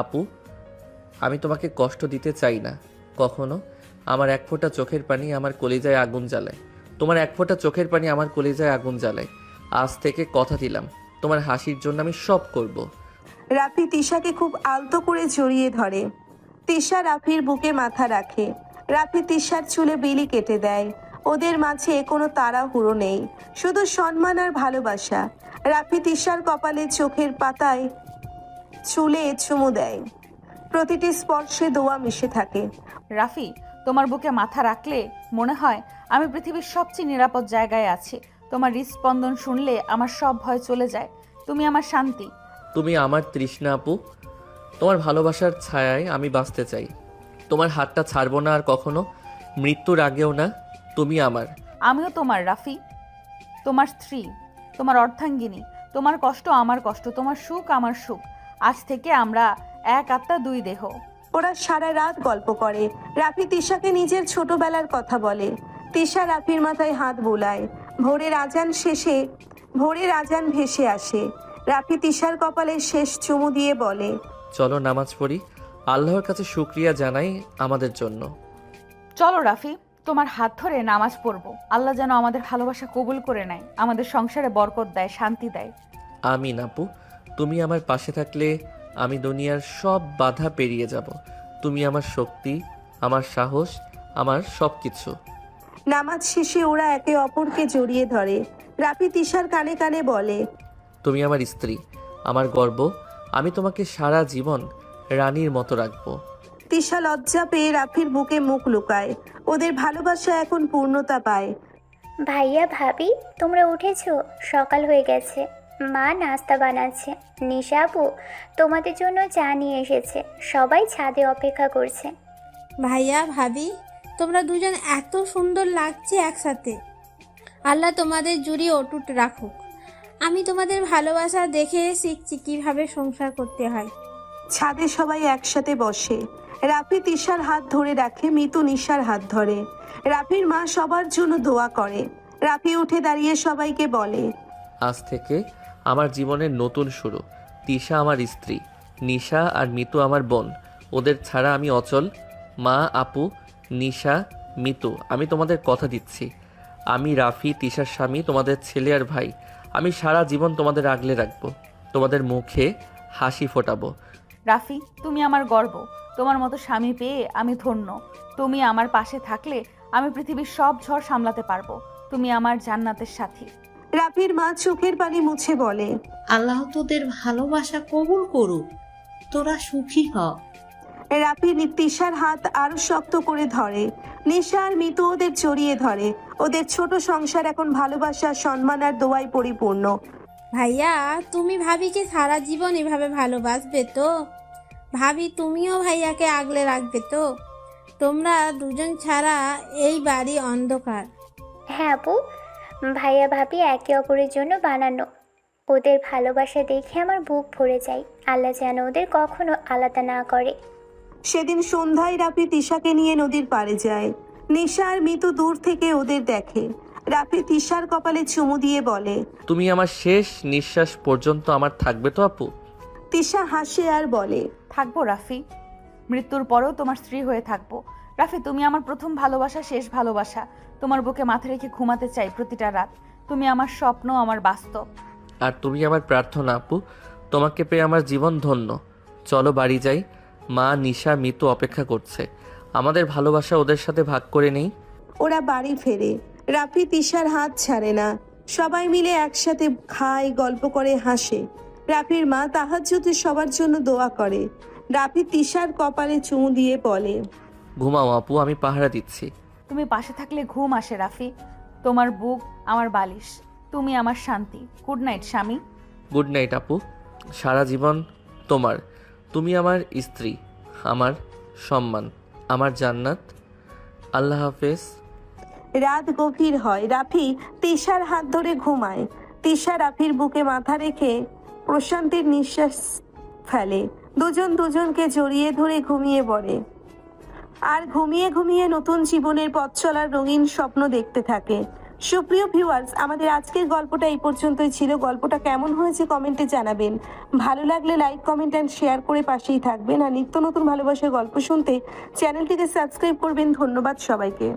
আপু, আমি তোমাকে কষ্ট দিতে চাই না কখনো। আমার এক ফোঁটা চোখের পানি আমার কলিজায় আগুন জ্বালায়। তোমার এক ফোঁটা চোখের পানি আমার কলিজায় আগুন জ্বালায়। আজ থেকে কথা দিলাম, তোমার হাসির জন্য আমি সব করব। রাফি তিশাকে খুব আলতো করে জড়িয়ে ধরে। তিশা রাফির বুকে মাথা রাখে। রাফি তিশার চুলে বিলি কেটে দেয়। ওদের মাঝে কোনো তাড়াহুড়ো নেই, শুধু সম্মান আর ভালোবাসা। রাফি তিশার কপালে, চোখের পাতায়, চুলে চুমু দেয়। প্রতিটি স্পর্শে দোয়া মিশে থাকে। রাফি, তোমার বুকে মাথা রাখলে মনে হয় আমি পৃথিবীর সবচেয়ে নিরাপদ জায়গায় আছি। তোমার হৃদস্পন্দন শুনলে আমার সব ভয় চলে যায়। তুমি আমার শান্তি। তুমি আমার তৃষ্ণা আপু। তোমার ভালোবাসার ছায়ায় আমি বাঁচতে চাই। তোমার হাতটা ছাড়বো না আর কখনো, মৃত্যুর আগেও না। তুমি আমার। আমিও তোমার রাফি, তোমার স্ত্রী, তোমার অর্ধাঙ্গিনী। তোমার কষ্ট আমার কষ্ট, তোমার সুখ আমার সুখ। আজ থেকে আমরা এক আত্মা দুই দেহ। ওরা সারা রাত গল্প করে। রাফি তিশাকে নিজের ছোটবেলার কথা বলে। তিশা রাফির মাথায় হাত বোলায়। ভোরের আজান ভেসে আসে। রাফি তিশার কপালে শেষ চুমু দিয়ে বলে, চলো নামাজ পড়ি, আল্লাহর কাছে শুকরিয়া জানাই আমাদের জন্য। চলো রাফি, তোমার হাত ধরে নামাজ পড়বো। আল্লাহ যেন আমাদের ভালোবাসা কবুল করে নেয়, আমাদের সংসারে বরকত দেয়, শান্তি দেয়। আমিন আপু। তুমি আমার পাশে থাকলে আমি দুনিয়ার সব বাধা পেরিয়ে যাব। তুমি আমার শক্তি, আমার সাহস, আমার সব কিছু। নামাজ শেষে ওরা একে অপরকে জড়িয়ে ধরে। রাফি তিশার কানে কানে বলে, তুমি আমার স্ত্রী, আমার গর্ব। আমি তোমাকে সারা জীবন রানীর মতো রাখবো। তিশা লজ্জা পেয়ে রাফির বুকে মুখ লুকায়। ওদের ভালোবাসা এখন পূর্ণতা পায়। ভাইয়া ভাবি, তোমরা উঠেছো? সকাল হয়ে গেছে। মা নাস্তা বানাচ্ছে। নিশা আপু তোমাদের জন্য চা নিয়ে এসেছে। সবাই ছাদে অপেক্ষা করছে। ভাইয়া ভাবি, তোমরা দুজন এত সুন্দর লাগছে একসাথে। আল্লাহ তোমাদের জুড়ি অটুট রাখুক। আমি তোমাদের ভালোবাসা দেখে শিখছি কিভাবে সংসার করতে হয়। ছাদে সবাই একসাথে বসে। রাফি তিশার হাত ধরে রাখে, মিতু নিশার হাত ধরে। রাফির মা সবার জন্য দোয়া করে। রাফি উঠে দাঁড়িয়ে সবাইকে বলে, আজ থেকে আমার জীবনের নতুন শুরু। তিশা আমার স্ত্রী, নিশা আর মিতু আমার বোন। ওদের ছাড়া আমি অচল। মা, আপু, নিশা, মিতু, আমি তোমাদের কথা দিচ্ছি, আমি রাফি তিশার স্বামী, তোমাদের ছেলে আর ভাই। আমি সারা জীবন তোমাদের আগলে রাখবো, তোমাদের মুখে হাসি ফোটাবো। রাফি, তুমি আমার গর্ব। তোমার মতো স্বামী পেয়ে আমি ধন্য। তুমি আমার পাশে থাকলে আমি পৃথিবীর সব ঝড় সামলাতে পারবো। তুমি আমার জান্নাতের সাথী। রাফির মা চোখের পানি মুছে বলে, আল্লাহ তোদের ভালোবাসা কবুল করুক, তোরা সুখী হ। রাফি তিশার হাত আরো শক্ত করে ধরে। নিশা আর মিতু ওদের জড়িয়ে ধরে। ওদের ছোট সংসার এখন ভালোবাসা, সম্মান আর দোয়ায় পরিপূর্ণ। ভাইয়া, তুমি ভাবিকে সারা জীবন এভাবে ভালোবাসবে তো? ভাবি, তুমিও ভাইয়াকে আগলে রাখবে তো? তোমরা দুজন ছাড়া এই বাড়ি অন্ধকার। হ্যাঁ আপু, ভাইয়া ভাবি একে অপরের জন্য বানানো। ওদের ভালোবাসা দেখে আমার বুক ভরে যায়। আল্লাহ যেন ওদের কখনো আলাদা না করে। সেদিন সন্ধ্যায় রাফি তিশাকে নিয়ে নদীর পাড়ে যায়। নিশা আর মিতু দূর থেকে ওদের দেখে। রাফি তিশার কপালে চুমু দিয়ে বলে, তুমি আমার শেষ নিঃশ্বাস পর্যন্ত আমার থাকবে তো আপু? তিশা হাসে আর বলে, থাকবো রাফি, মৃত্যুর পরেও তোমার স্ত্রী হয়ে থাকবো। রাফি, তুমি আমার প্রথম ভালোবাসা, শেষ ভালোবাসা। তোমার বুকে মাথা রেখে ঘুমাতে চাই প্রতিটা রাত। তুমি আমার স্বপ্ন, আমার বাস্তব। আর তুমি আমার প্রার্থনা আপু। তোমাকে পেয়ে আমার জীবন ধন্য। চলো বাড়ি যাই, মা, নিশা, মিতু অপেক্ষা করছে। আমাদের ভালোবাসা ওদের সাথে ভাগ করে নেই। ওরা বাড়ি ফেরে। রাফি তিশার হাত ছাড়ে না। সবাই মিলে একসাথে খায়, গল্প করে, হাসে। রাফির মা তাহাজ্জুদে সবার জন্য দোয়া করে। রাফি তিশার কপালে চুমু দিয়ে বলে, ঘুমাও আপু, আমি পাহারা দিচ্ছি। তুমি পাশে থাকলে ঘুম আসে রাফি। তোমার বুক আমার বালিশ, তুমি আমার শান্তি। গুড নাইট স্বামী। গুড নাইট আপু। সারা জীবন তোমার। তুমি আমার স্ত্রী, আমার সম্মান, আমার জান্নাত। আল্লাহ হাফেজ। রাত গভীর হয়। রাফি তিশার হাত ধরে ঘুমায়। তিশা রাফির বুকে মাথা রেখে প্রশান্তির নিঃশ্বাস ফেলে। দুজন দুজনকে জড়িয়ে ধরে ঘুমিয়ে পড়ে। আর ঘুমিয়ে ঘুমিয়ে নতুন জীবনের পথ চলার রঙিন স্বপ্ন দেখতে থাকে। সুপ্রিয় ভিউয়ার্স, আমাদের আজকের গল্পটা এই পর্যন্তই ছিল। গল্পটা কেমন হয়েছে কমেন্টে জানাবেন। ভালো লাগলে লাইক, কমেন্ট অ্যান্ড শেয়ার করে পাশেই থাকবেন। আর নিত্য নতুন ভালোবাসার গল্প শুনতে চ্যানেলটিকে সাবস্ক্রাইব করবেন। ধন্যবাদ সবাইকে।